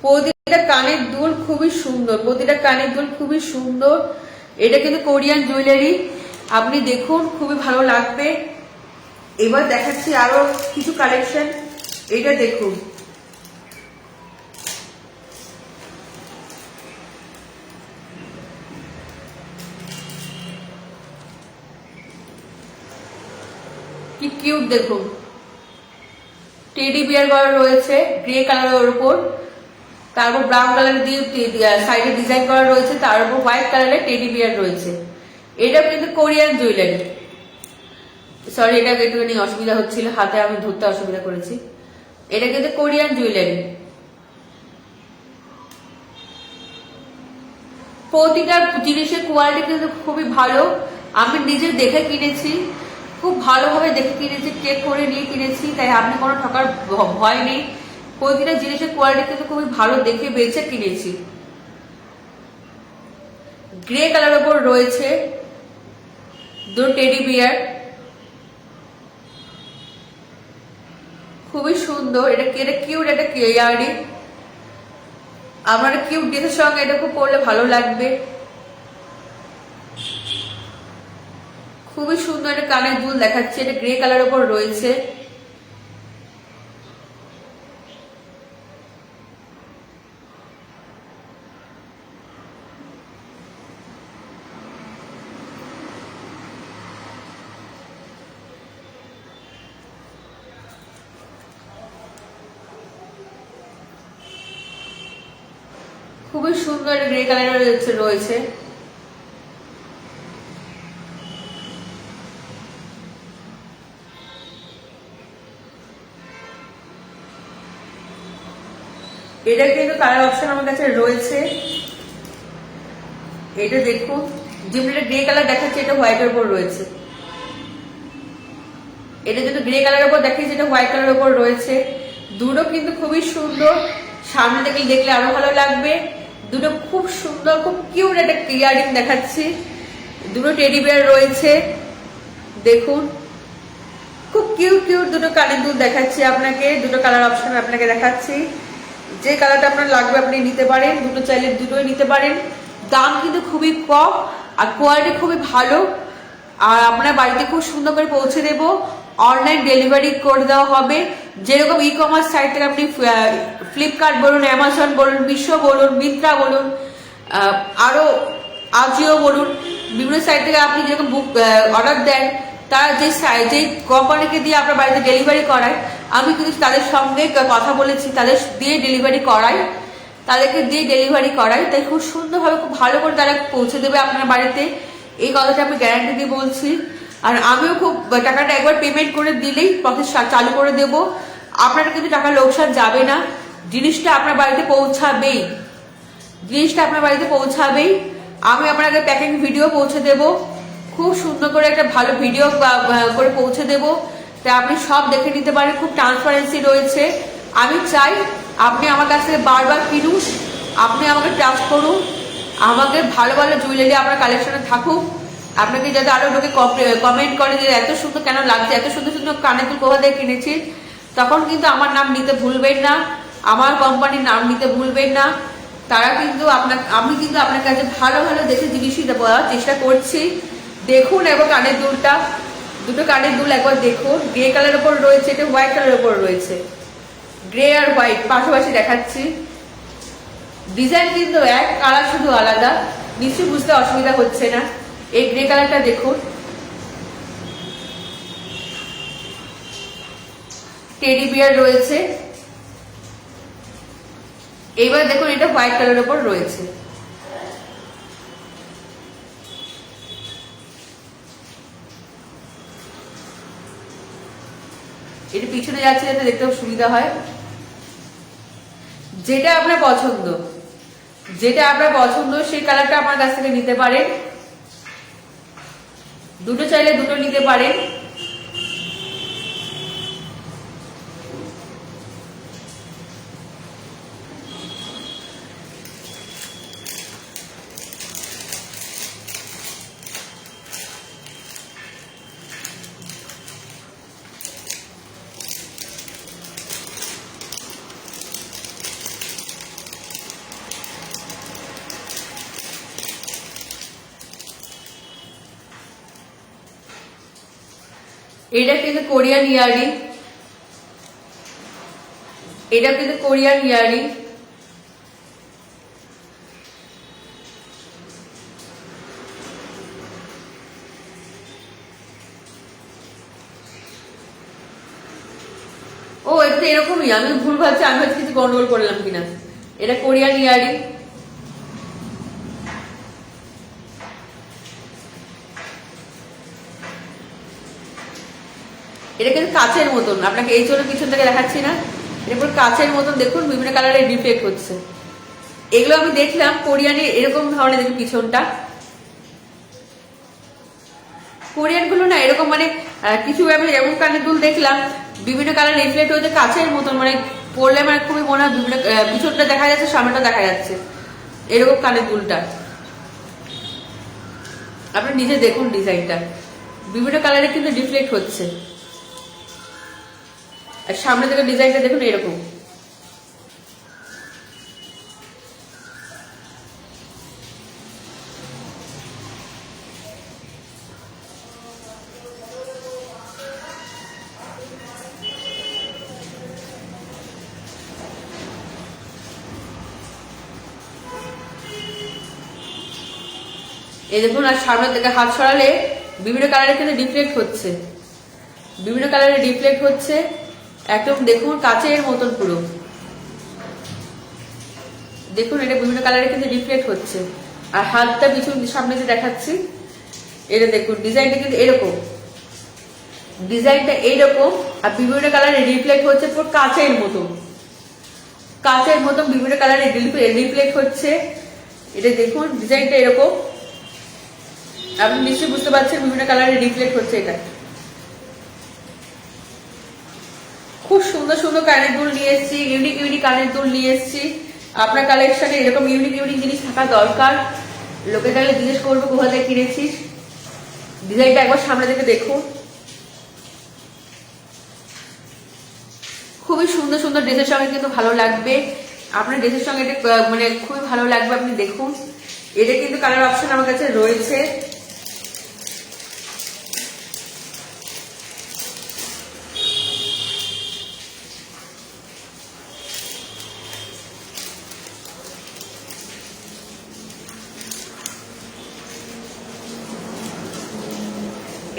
প্রতিটা কানের দুল খুবই সুন্দর, প্রতিটা কানের দুল খুবই সুন্দর। এটা কিন্তু কোরিয়ান জুয়েলারি, আপনি দেখুন খুবই ভালো লাগবে। এবার দেখাচ্ছি আরো কিছু কালেকশন। এটা দেখুন, কি কিউট দেখুন, টেডি বিয়ার করা রয়েছে গ্রে কালারের উপর, তারপর ব্রাউন কালার দিয়ে সাইডে ডিজাইন করা রয়েছে, তার উপর হোয়াইট কালারের টেডি বিয়ার রয়েছে। এটা কিন্তু কোরিয়ান জুয়েলারি। সরি, এটা একটুখানি অসুবিধা হচ্ছিল, হাতে আমি ধরতে অসুবিধা করেছি। এটা কিন্তু কোরিয়ান জুয়েলারি। প্রতিটা জিনিসের কোয়ালিটি কিন্তু খুবই ভালো। আমি নিজে দেখে কিনেছি, খুব ভালোভাবে দেখে কিনেছি, চেক করে নিয়ে কিনেছি, তাই আপনি কোনো ঠকার ভয় নেই। প্রতিটা জিনিসের কোয়ালিটি কিন্তু খুবই ভালো দেখে বেছে কিনেছি। গ্রে কালার উপর রয়েছে দুটো টেডি বিয়ার, খুবই সুন্দর। এটা কিউট, এটা ইয়ারিং। আমার কিউট ড্রেসের সঙ্গে এটা খুব পরলে ভালো লাগবে। খুবই সুন্দর একটা কানের দুল দেখাচ্ছে, এটা গ্রে কালার উপর রয়েছে। খুবই সুন্দর গ্রে কালারের রয়েছে। এটা কিন্তু কালার অপশন আমার কাছে রয়েছে। এটা দেখুন, যেটা গ্রে কালার দেখাচ্ছে এটা হোয়াইটের উপর রয়েছে। এটা যেটা গ্রে কালারের উপর দেখাচ্ছে এটা হোয়াইট কালারের উপর রয়েছে। দুটো কিন্তু খুবই সুন্দর, সামনে থেকে দেখলে আরো ভালো লাগবে। দুটো খুব সুন্দর, খুব কিউট একটা ইয়ারিং দেখাচ্ছি। দুটো টেডি বিয়ার রয়েছে, দেখুন খুব কিউট কিউট দুটো কানের দুল দেখাচ্ছি আপনাকে। দুটো কালার অপশন আপনাকে দেখাচ্ছি, যে কালারটা আপনার লাগবে আপনি নিতে পারেন। দুটো চাইলে দুটোই নিতে পারেন। দাম কিন্তু খুবই কম আর কোয়ালিটি খুবই ভালো। আর আপনার বাড়িতে খুব সুন্দর করে পৌঁছে দেবো। অনলাইন ডেলিভারি করে দেওয়া হবে। যেরকম ই কমার্স সাইট থেকে আপনি ফ্লিপকার্ট বলুন, অ্যামাজন বলুন, মিশো বলুন, মিন্ত্রা বলুন, আরো আজিও বলুন, বিভিন্ন সাইট থেকে আপনি যেরকম বুক অর্ডার দেন, তারা যে কোম্পানিকে দিয়ে আপনার বাড়িতে ডেলিভারি করায়, আমি কিন্তু তাদের সঙ্গে কথা বলেছি, তাদের দিয়ে ডেলিভারি করাই, তাদেরকে দিয়ে ডেলিভারি করাই। তাই খুব সুন্দরভাবে খুব ভালো করে তারা পৌঁছে দেবে আপনার বাড়িতে, এই কথাটা আমি গ্যারান্টি দিয়ে বলছি। আর আমিও খুব টাকাটা একবার পেমেন্ট করে দিলেই প্রসেস চালু করে দেব। আপনার কিন্তু টাকা লোকসান যাবে না, জিনিসটা আপনার বাড়িতে পৌঁছাবেই, জিনিসটা আপনার বাড়িতে পৌঁছাবেই। আমি আপনাকে প্যাকিং ভিডিও পৌঁছে দেব, খুব সুন্দর করে একটা ভালো ভিডিও করে পৌঁছে দেব, তাই আপনি সব দেখে নিতে পারেন। খুব ট্রান্সপারেন্সি রয়েছে। আমি চাই আপনি আমার কাছ থেকে বারবার কিনুন, আপনি আমাকে ট্রাস্ট করুন, আমাকে ভালো ভালো জুয়েলারি আপনার কালেকশনে থাকুক। আপনাকে যাতে আরো লোকে কমেন্ট করে যে এত সুন্দর কেন লাগছে, এত সুন্দর সুন্দর কানের দুল কোথা থেকে কিনেছি, তখন কিন্তু আমার নাম নিতে ভুলবেন না, আমার কোম্পানির নাম নিতে ভুলবেন না। তারা কিন্তু আমি কিন্তু আপনার কাছে ভালো ভালো দেখে জিনিসই দেওয়ার চেষ্টা করছি। দেখুন একবার কানের দুলটা, দুটো কানের দুল একবার দেখুন। গ্রে কালার উপর রয়েছে, এটা হোয়াইট কালার উপর রয়েছে। গ্রে আর হোয়াইট পাশাপাশি দেখাচ্ছি। ডিজাইন কিন্তু এক, কালার শুধু আলাদা। নিশ্চয়ই বুঝতে অসুবিধা হচ্ছে না। এই গ্রে কালারটা দেখুন, টেডি বিয়ার রয়েছে। এবার দেখুন এটা হোয়াইট কালারের উপর রয়েছে। এটা পিছনে যাচ্ছে যাতে দেখতে সুবিধা হয়। যেটা আপনার পছন্দ, যেটা আপনার পছন্দ সেই কালারটা আমার কাছ থেকে নিতে পারেন। দুটো চাইলে দুটো নিতে পারেন। এটা কিন্তু কোরিয়ান ইয়ারিং। এটা কিন্তু কোরিয়ান ইয়ারিং। ও এটা তো এরকমই, আমি ভুল ভাবছি, আমি হচ্ছে কিছু গন্ডগোল করলাম কিনা। এটা কোরিয়ান ইয়ারিং। এটা কিন্তু কাচের মতন, আপনাকে এই চোরের পিছন থেকে দেখাচ্ছি না, এটা পুরো কাচের মতন, দেখুন বিভিন্ন কালারের রিফ্লেক্ট হচ্ছে। এগুলো আমি দেখলাম কোরিয়ানে এরকম ধরনের, দেখুন পিছনটা কোরিয়ান গুলো না এরকম, মানে কিছু আমি এমন কানের দুল দেখলাম বিভিন্ন কালার রিফ্লেক্ট হচ্ছে কাচের মতন, মানে পরলে মানে খুবই মনে হয় বিভিন্ন পিছনটা দেখা যাচ্ছে, সামনেটা দেখা যাচ্ছে, এরকম কানের দুলটা আপনি নিজে দেখুন ডিজাইনটা, বিভিন্ন কালারে কিন্তু রিফ্লেক্ট হচ্ছে। আর সামনে থেকে ডিজাইনটা দেখুন এরকম। এই দেখুন, আর সামনের থেকে হাত সরালে বিভিন্ন কালারের কিন্তু রিফ্লেক্ট হচ্ছে, বিভিন্ন কালারের রিফ্লেক্ট হচ্ছে, একদম দেখুন কাচের মতন পুরো, দেখুন এটা বিভিন্ন কালারের কিন্তু রিফ্লেক্ট হচ্ছে। আর হাতটা পিছন সামনে যে দেখাচ্ছি, এটা দেখুন ডিজাইনটা কিন্তু এরকম, ডিজাইনটা এইরকম, আর বিভিন্ন কালারের রিফ্লেক্ট হচ্ছে পুরো কাচের মতন, কাচের মতন বিভিন্ন কালারের রিফ্লেক্ট হচ্ছে। এটা দেখুন ডিজাইনটা এরকম, আপনি নিশ্চয়ই বুঝতে পারছেন বিভিন্ন কালারের রিফ্লেক্ট হচ্ছে। এটা খুব সুন্দর সুন্দর কানের দুল নিয়ে এসেছি, ইউনিক ইউনিক কানের দুল নিয়ে এসেছি। আপনার কালেকশনে এরকম ইউনিক ইউনিক জিনিস থাকা দরকার, লোকে তাহলে জিজ্ঞেস করবে কোথা থেকে কিনেছিস। ডিজাইনটা একবার সামনে থেকে দেখুন, খুবই সুন্দর সুন্দর ড্রেসের সঙ্গে কিন্তু ভালো লাগবে, আপনার ড্রেসের সঙ্গে এটা মানে খুবই ভালো লাগবে। আপনি দেখুন এটা কিন্তু কালার অপশন আমার কাছে রয়েছে।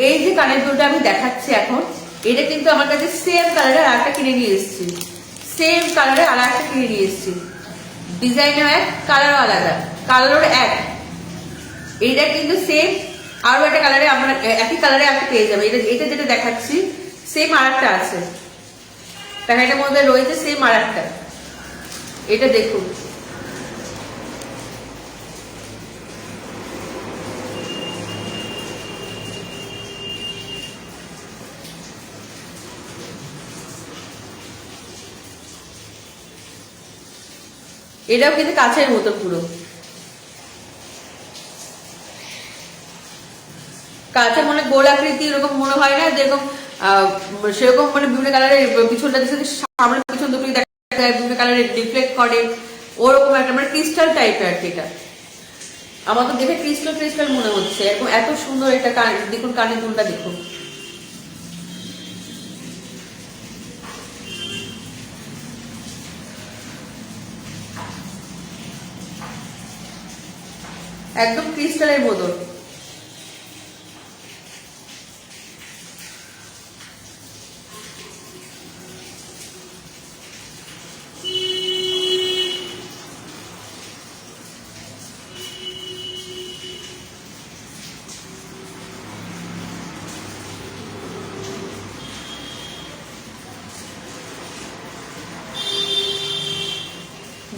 এই যে কানের দুলটা আমি দেখাচ্ছি এখন, এটা কিন্তু আমার কাছে সেম কালারের আর একটা কিনে নিয়ে এসেছি, সেম কালারের আর একটা কিনে নিয়ে এসেছি, ডিজাইনও এক, কালারও আলাদা, কালারও এক। এইটা কিন্তু সেম আরো একটা কালারে, আপনার একই কালারে আপনি পেয়ে যাবেন। এটা যেটা দেখাচ্ছি সেম আর একটা আছে, প্যাকেটের মধ্যে রয়েছে সেম আর একটা। এটা দেখুন, এটাও কিন্তু কাছের মতো পুরো, কাছে মনে গোল আকৃতি এরকম মনে হয় না, যেরকম সেরকম মানে বিভিন্ন কালারের পিছনটা সামনে পিছন দুটোই দেখা যায়, বিভিন্ন কালারের রিফ্লেক্ট করে, ওরকম একটা মানে ক্রিস্টাল টাইপের আর কি। এটা আমার তো দেখে ক্রিস্টাল ক্রিস্টাল মনে হচ্ছে, এরকম এত সুন্দর একটা দেখুন কানের দুলটা দেখুন, একদম ক্রিস্টালের মতন।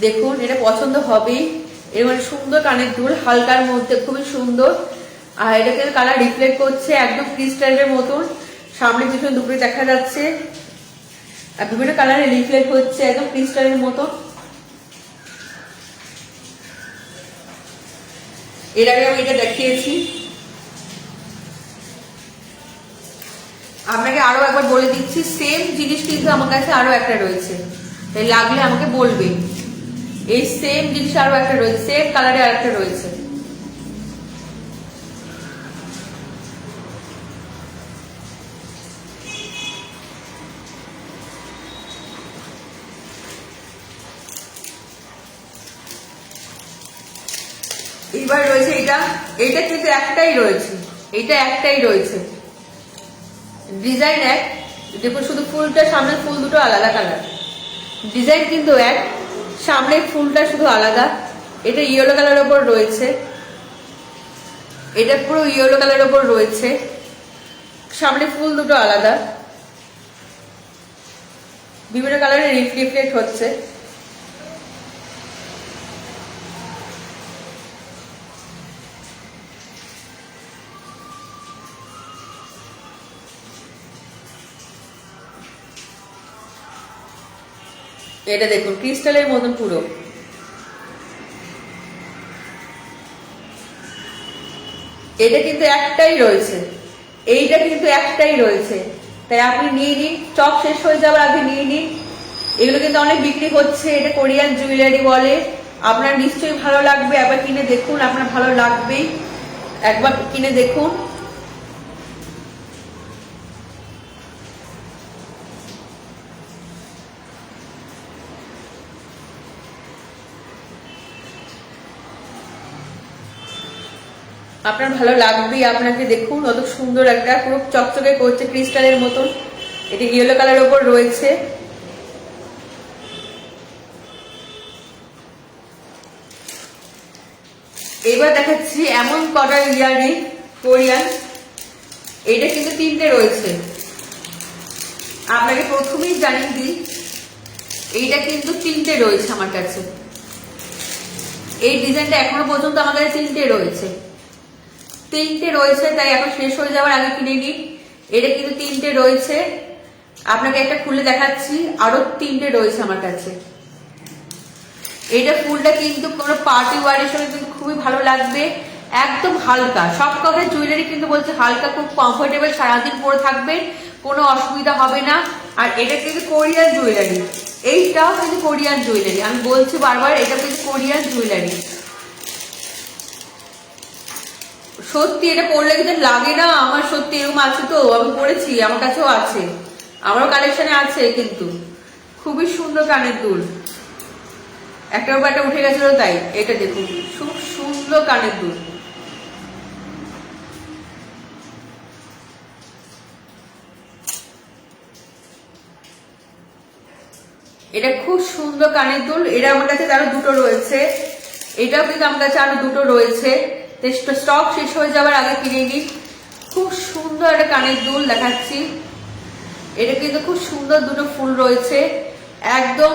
দেখুন এটা পছন্দ হবেই, এর মানে সুন্দর কানের দুল, হালকার মধ্যে খুবই সুন্দর। আর এটাকে কালার রিফ্লেক্ট করছে একদম ক্রিস্টালের মতন, সামনে পিছনে দুটোই দেখা যাচ্ছে, আর বিভিন্ন কালারে রিফ্লেক্ট হচ্ছে একদম ক্রিস্টালের মতন। এর আগে আমি এটা দেখিয়েছি, আপনাকে আরো একবার বলে দিচ্ছি, সেম জিনিস কিন্তু আমার কাছে আরো একটা রয়েছে, তাই লাগলে আমাকে বলবে। এই সেম জিনিস আরো একটা রয়েছে, সেম কালারে আর একটা রয়েছে। এইবার রয়েছে এটা, এটা কিন্তু একটাই রয়েছে, এটা একটাই রয়েছে, ডিজাইন এক, দেখুন শুধু ফুলটা, সামনের ফুল দুটো আলাদা কালার, ডিজাইন কিন্তু এক, সামনের ফুলটা শুধু আলাদা। এটা ইয়েলো কালার ওপর রয়েছে, এটা পুরো ইয়েলো কালার ওপর রয়েছে, সামনে ফুল দুটো আলাদা, বিভিন্ন কালারে রিফ্লেক্ট হচ্ছে। এটা দেখুন ক্রিস্টালের মতন পুরো, এটা কিন্তু একটাই রয়েছে, এইটা কিন্তু একটাই রয়েছে, তাই আপনি নিয়ে নিন, স্টক শেষ হয়ে যাওয়ার আগে নিয়ে নিন। এগুলো কিন্তু অনেক বিক্রি হচ্ছে, এটা কোরিয়ান জুয়েলারি বলে, আপনার নিশ্চয়ই ভালো লাগবে, একবার কিনে দেখুন, আপনার ভালো লাগবেই, একবার কিনে দেখুন। আপনার ভালো লাগবেই, আপনাকে দেখুন কত সুন্দর একটা পুরো চকচকে করছে ক্রিস্টালের মতন, এটা ইয়েলো কালার ওপর রয়েছে। এবার দেখাচ্ছি এমন কটা ইয়ারিং কোরিয়ান, এটা কিন্তু তিনটে রয়েছে, আপনাকে প্রথমেই জানিয়ে দিই এইটা কিন্তু তিনটে রয়েছে আমার কাছে, এই ডিজাইনটা এখনো পর্যন্ত আমার কাছে তিনটে রয়েছে, তিনটে রয়েছে, তাই এখন শেষ হয়ে যাওয়ার আগে কিনে নিন। এটা কিন্তু তিনটে রয়েছে, আপনাকে একটা খুলে দেখাচ্ছি, আরো তিনটে রয়েছে আমার কাছে। এটা ফুলটা কিন্তু কোনো পার্টি ওয়ারের সঙ্গে কিন্তু খুবই ভালো লাগবে, একদম হালকা, সব কটা জুয়েলারি কিন্তু বলছে হালকা, খুব কমফোর্টেবল, সারাদিন পরে থাকবে, কোনো অসুবিধা হবে না। আর এটা কিন্তু কোরিয়ান জুয়েলারি, এইটাও কিন্তু কোরিয়ান জুয়েলারি, আমি বলছি বারবার এটা কিন্তু কোরিয়ান জুয়েলারি। সত্যি এটা পরলে কিন্তু লাগে না, আমার সত্যি এরকম আছে, তো আমি পরেছি, আমার কাছেও আছে, আমারও কালেকশনে আছে, কিন্তু খুবই সুন্দর কানের দুল, একটার উপর একটা উঠে গেছিল, তাই এটা দেখুন খুব সুন্দর কানের দুল। এটা খুব সুন্দর কানের দুল, এটা আমার কাছে আরো দুটো রয়েছে, এটাও কিন্তু আমার কাছে আরো দুটো রয়েছে, স্টক শেষ হয়ে যাওয়ার আগে কিনে নিন। খুব সুন্দর একটা কানের দুল দেখাচ্ছি, এটা কিন্তু খুব সুন্দর দুটো ফুল রয়েছে, একদম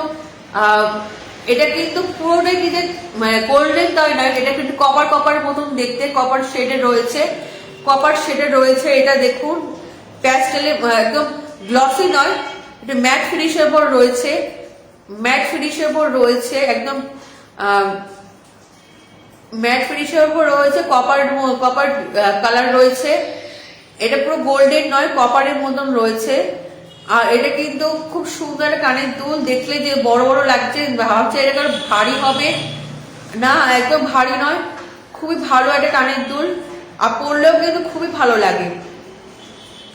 এটা কিন্তু পুরোটাই কিন্তু মানে গোল্ডেন তাই নয়, এটা কিন্তু কপার কপারের মতন দেখতে, কপার শেডের রয়েছে, কপার শেডের রয়েছে। এটা দেখুন প্যাস্টেলে, একদম গ্লসি নয়, এটা ম্যাট ফিনিশের উপর রয়েছে, ম্যাট ফিনিশের উপর রয়েছে, একদম ম্যাট ফিনিশের উপর রয়েছে, কপার কপার কালার রয়েছে, এটা পুরো গোল্ডেন নয়, কপারের মতন রয়েছে। আর এটা কিন্তু খুব সুন্দর কানের দুল, দেখলে যে বড় বড় লাগছে, ভাবছে এটা ভারী হবে না, একদম ভারী নয়, খুবই ভালো একটা কানের দুল, আর পরলেও কিন্তু খুবই ভালো লাগে,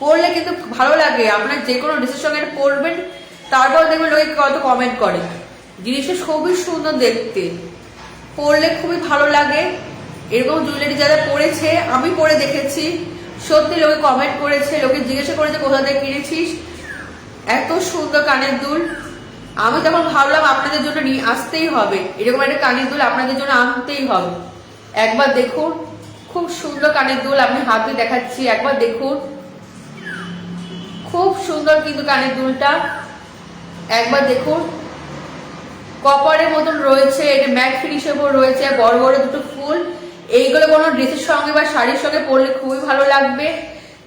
পরলে কিন্তু ভালো লাগে, আপনার যে কোনো ড্রেসের সঙ্গে পরবেন, তারপর দেখবেন লোকে কত কমেন্ট করে, জিনিসটা খুবই সুন্দর দেখতে, পরলে খুবই ভালো লাগে। এরকম জুয়েলারি যারা পরেছে, আমি পরে দেখেছি, সত্যি লোকে কমেন্ট করেছে, লোকে জিজ্ঞাসা করেছে কোথা থেকে কিনেছিস, এত সুন্দর কানের দুল। আমি তখন ভাবলাম আপনাদের জন্য নিয়ে আসতেই হবে, এরকম একটা কানের দুল আপনাদের জন্য আনতেই হবে, একবার দেখুন খুব সুন্দর কানের দুল, আমি হাতে দেখাচ্ছি, একবার দেখুন খুব সুন্দর কিন্তু কানের দুলটা, একবার দেখুন কপারের মতন রয়েছে, এটা ম্যাট ফিনিশের উপর রয়েছে, বড় বড় দুটো ফুল, এইগুলো কোনো ড্রেসের সঙ্গে বা শাড়ির সঙ্গে পরলে খুবই ভালো লাগবে,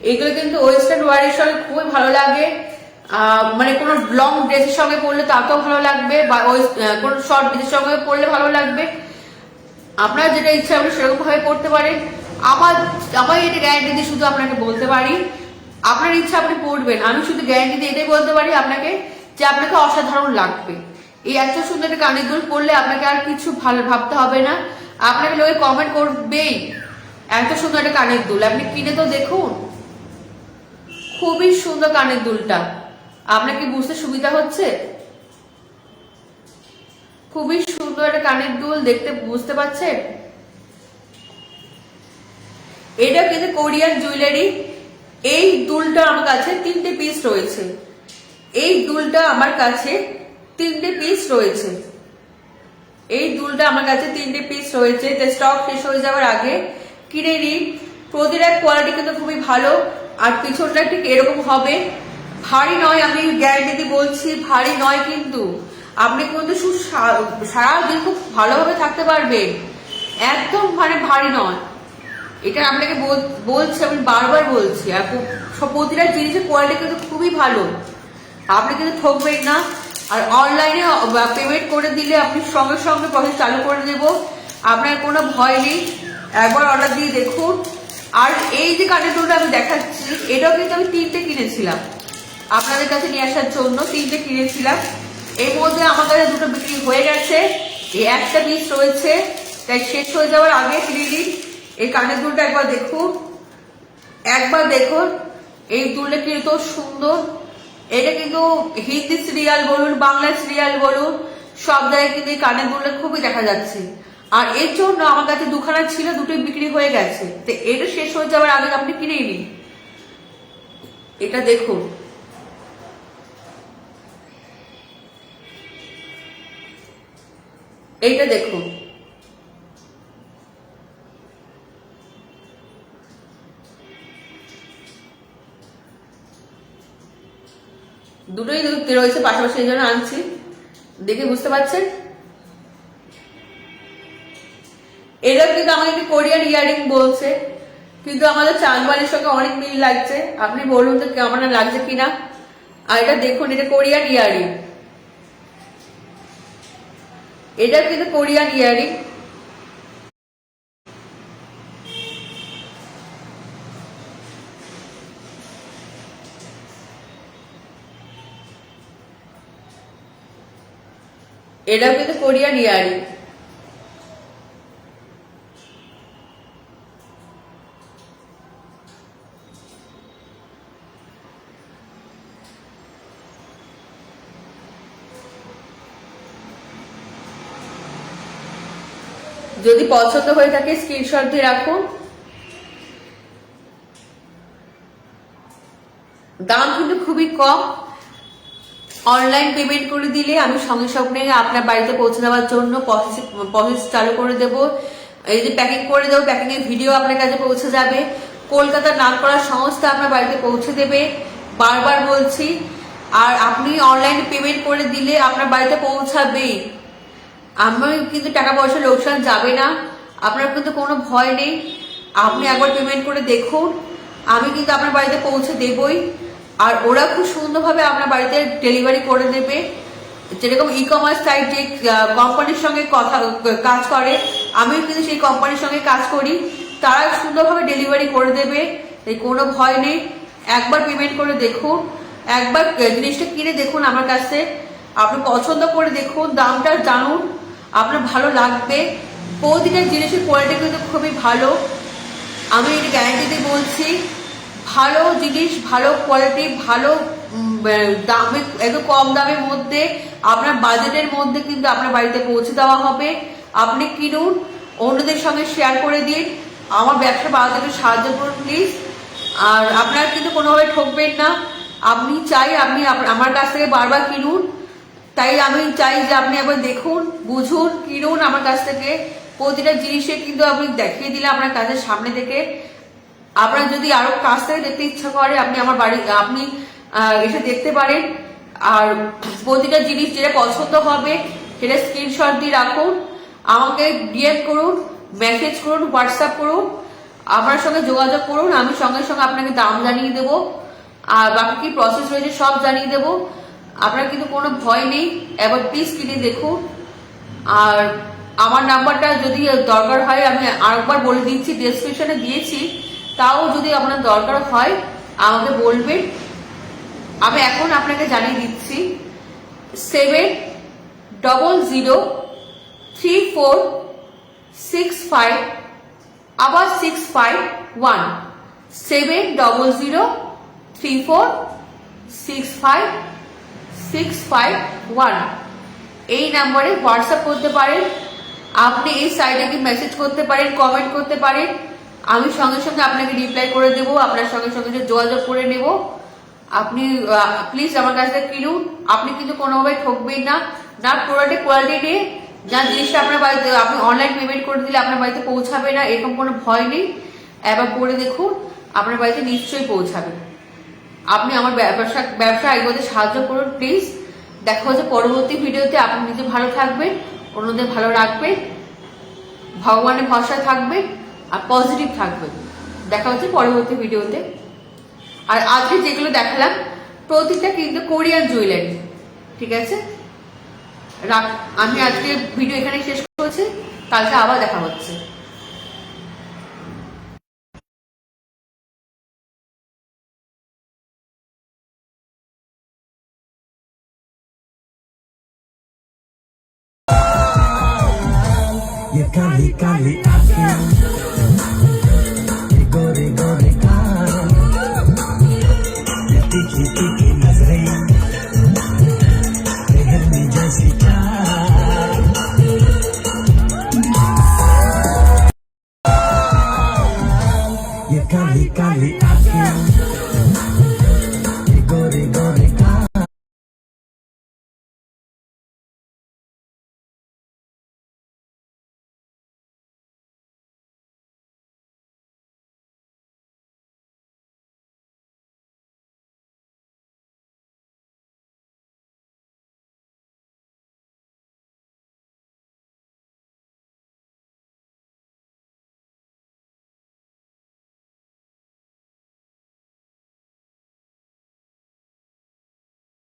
এইগুলো কিন্তু ওয়েস্টার্ন ওয়ারের সঙ্গে খুবই ভালো লাগে, মানে কোনো লং ড্রেসের সঙ্গে পরলে তাতেও ভালো লাগবে, বা ওই কোনো শর্ট ড্রেসের সঙ্গে পরলে ভালো লাগবে, আপনার যেটা ইচ্ছা আপনি সেরকম ভাবে পড়তে পারেন। আমার এটা গ্যারান্টি দিয়ে শুধু আপনাকে বলতে পারি, আপনার ইচ্ছা আপনি পড়বেন, আমি শুধু গ্যারান্টি দিয়ে এটাই বলতে পারি আপনাকে যে আপনাকে অসাধারণ লাগবে। এই এত সুন্দর একটা কানের দুল পরলে আপনাকে আর কিছু ভালো ভাবতে হবে না, আপনাকে লোকে কমেন্ট করবেই, এত সুন্দর একটা কানের দুল, আপনি কিনে তো দেখুন, খুবই সুন্দর কানের দুলটা, আপনার কি বুঝতে সুবিধা হচ্ছে? খুবই সুন্দর একটা কানের দুল, দেখতে বুঝতে পারছেন? এটা কিন্তু কোরিয়ান জুয়েলারি। এই দুলটা আমার কাছে 3টে পিস রয়েছে। এই দুলটা আমার কাছে 3টে পিস রয়েছে। এই দুলটা আমার কাছে 3টে পিস রয়েছে। স্টক শেষ হয়ে যাওয়ার আগে কিনে নিন। প্রতিটা কোয়ালিটি কিন্তু খুবই ভালো। আর পিছনটা ঠিক এরকম হবে, ভারী নয়, আমি গ্যারান্টি দিয়ে বলছি ভারী নয়, কিন্তু আপনি কিন্তু সারাদিন খুব ভালোভাবে থাকতে পারবেন। একদম ভারী নয়, এটা আপনাকে বলছি, আমি বারবার বলছি। আর প্রতিটা জিনিসের কোয়ালিটি কিন্তু খুবই ভালো, আপনি কিন্তু ঠকবেন না। আর অনলাইনে পেমেন্ট করে দিলে আপনি সঙ্গে সঙ্গে প্রসেস চালু করে দেব, আপনার কোনো ভয় নেই। একবার অর্ডার দিয়ে দেখুন। আর এই যে কানের দুলটা আমি দেখাচ্ছি, এটাও কিন্তু আমি 3টে কিনেছিলাম আপনাদের কাছে নিয়ে আসার জন্য। 3টে কিনেছিলাম, এর মধ্যে আমার কাছে 2টো বিক্রি হয়ে গেছে। এই একটা পিস রয়েছে, তাই শেষ হয়ে যাওয়ার আগে কিনে নিন। এই কানের দুলটা একবার দেখুন, একবার দেখুন। এই দুলটা কিন্তু সুন্দর। এটা কিন্তু হিন্দি সিরিয়াল বলুন, বাংলা সিরিয়াল বলুন, সব জায়গায় কিন্তু এই কানের দুলটা খুবই দেখা যাচ্ছে। আর এর জন্য আমার কাছে 2খানা ছিল, 2টোই বিক্রি হয়ে গেছে। তো এটা শেষ হয়ে যাওয়ার আগে আপনি কিনেই নিন। এটা দেখুন, এইটা দেখুন, দুটোই রয়েছে পাশাপাশি, এই জন্য আনছি। দেখে বুঝতে পারছেন, এটা কিন্তু আমাকে কোরিয়ান ইয়ারিং বলছে, কিন্তু আমাদের চাঁদবালির সঙ্গে অনেক মিল লাগছে। আপনি বলুন তো কেমন লাগছে কিনা। আর এটা দেখুন, এটা কোরিয়ান ইয়ারিং, এটা কিন্তু কোরিয়ান ইয়ারিং। এটাও কিন্তু কোরিয়ান ইয়ারিং। যদি পছন্দ হয়ে থাকে স্ক্রিনশট দিয়ে রাখুন। দাম কিন্তু খুবই কম। অনলাইন পেমেন্ট করে দিলে আমি সঙ্গে সঙ্গে আপনার বাড়িতে পৌঁছে দেওয়ার জন্য প্রসেস চালু করে দেব। এই যে প্যাকিং করে দেবো, প্যাকিং এর ভিডিও আপনার কাছে পৌঁছে যাবে। কলকাতার নাম করা সংস্থা আপনার বাড়িতে পৌঁছে দেবে, বারবার বলছি। আর আপনি অনলাইন পেমেন্ট করে দিলে আপনার বাড়িতে পৌঁছাবেই। আমার কিন্তু টাকা পয়সা লোকসান যাবে না, আপনার কিন্তু কোনো ভয় নেই। আপনি একবার পেমেন্ট করে দেখুন, আমি কিন্তু আপনার বাড়িতে পৌঁছে দেবই। আর ওরা খুব সুন্দরভাবে আপনার বাড়িতে ডেলিভারি করে দেবে। যেরকম ই কমার্স সাইট যে কোম্পানির সঙ্গে কাজ করে, আমিও কিন্তু সেই কোম্পানির সঙ্গে কাজ করি, তারা সুন্দরভাবে ডেলিভারি করে দেবে, তাই কোনো ভয় নেই। একবার পেমেন্ট করে দেখুন, একবার জিনিসটা কিনে দেখুন আমার কাছে, আপনি পছন্দ করে দেখুন, দামটা জানুন, আপনার ভালো লাগবে। প্রতিটা জিনিসের কোয়ালিটি কিন্তু খুবই ভালো, আমি এটা গ্যারান্টি দিয়ে বলছি। ভালো জিনিস, ভালো কোয়ালিটি, ভালো দামে, একটু কম দামের মধ্যে, আপনার বাজেটের মধ্যে কিন্তু আপনার বাড়িতে পৌঁছে দেওয়া হবে। আপনি কিনুন, অন্যদের সঙ্গে শেয়ার করে দিন, আমার ব্যবসা বাড়াতে একটু সাহায্য করুন প্লিজ। আর আপনারা কিন্তু কোনোভাবে ঠকবেন না। আপনি চাই আপনি আমার কাছ থেকে বারবার কিনুন, তাই আমি চাই যে আপনি একবার দেখুন, বুঝুন, কিনুন আমার কাছ থেকে। প্রতিটা জিনিসে কিন্তু আমি দেখিয়ে দিলাম আপনার কাছের সামনে থেকে। আপনার যদি আরো কাছ থেকে দেখতে ইচ্ছা করে, আপনি আমার বাড়ি আপনি এসে দেখতে পারেন। আর প্রতিটা জিনিস যেটা পছন্দ হবে সেটা স্ক্রিনশট দিয়ে রাখুন, আমাকে ডিএম করুন, মেসেজ করুন, হোয়াটসঅ্যাপ করুন, আপনার সঙ্গে যোগাযোগ করুন। আমি সঙ্গে সঙ্গে আপনাকে দাম জানিয়ে দেবো, আর বাকি কি প্রসেস রয়েছে সব জানিয়ে দেবো। আপনার কিন্তু কোনো ভয় নেই, এবার প্লিজ কিনে দেখুন। আর আমার নাম্বারটা যদি দরকার হয় আমি আরেকবার বলে দিচ্ছি, ডেসক্রিপশনে দিয়েছি, তাও যদি আপনার দরকার হয় আমাকে বলবেন। আমি এখন আপনাকে জানিয়ে দিচ্ছি, 7003465651, আবার 651, 7003465651, এই নাম্বারে হোয়াটসঅ্যাপ করতে পারেন। আপনি এই সাইটে কি মেসেজ করতে পারেন, কমেন্ট করতে পারেন, আমি সঙ্গে সঙ্গে আপনাকে রিপ্লাই করে দেবো, আপনার সঙ্গে সঙ্গে যোগাযোগ করে নেব। আপনি প্লিজ আমার কাছ থেকে কিনুন। আপনি কিন্তু কোনোভাবে ঠকবেন না, না প্রোডাক্টের কোয়ালিটি নেই, যা জিনিসটা আপনার বাড়িতে আপনি অনলাইন পেমেন্ট করে দিলে আপনার বাড়িতে পৌঁছাবে না, এরকম কোনো ভয় নেই। একবার পরে দেখুন, আপনার বাড়িতে নিশ্চয়ই পৌঁছাবে। আপনি আমার ব্যবসা এগোতে সাহায্য করুন প্লিজ। দেখা হচ্ছে পরবর্তী ভিডিওতে। আপনি নিজে ভালো থাকবেন, অন্যদের ভালো রাখবেন, ভগবানের ভরসায় থাকবেন আর পজিটিভ থাকবেন। দেখা হচ্ছে পরবর্তী ভিডিওতে। আর আজকে যেগুলো দেখালাম প্রতিটা কিন্তু কোরিয়ান জুয়েলারি, ঠিক আছে? আমি আজকে ভিডিও এখানে শেষ করছি, কালকে আবার দেখা হচ্ছে। ये काली काली आँखें, ये गोरे गोरे गाल, ये तीखी तीखी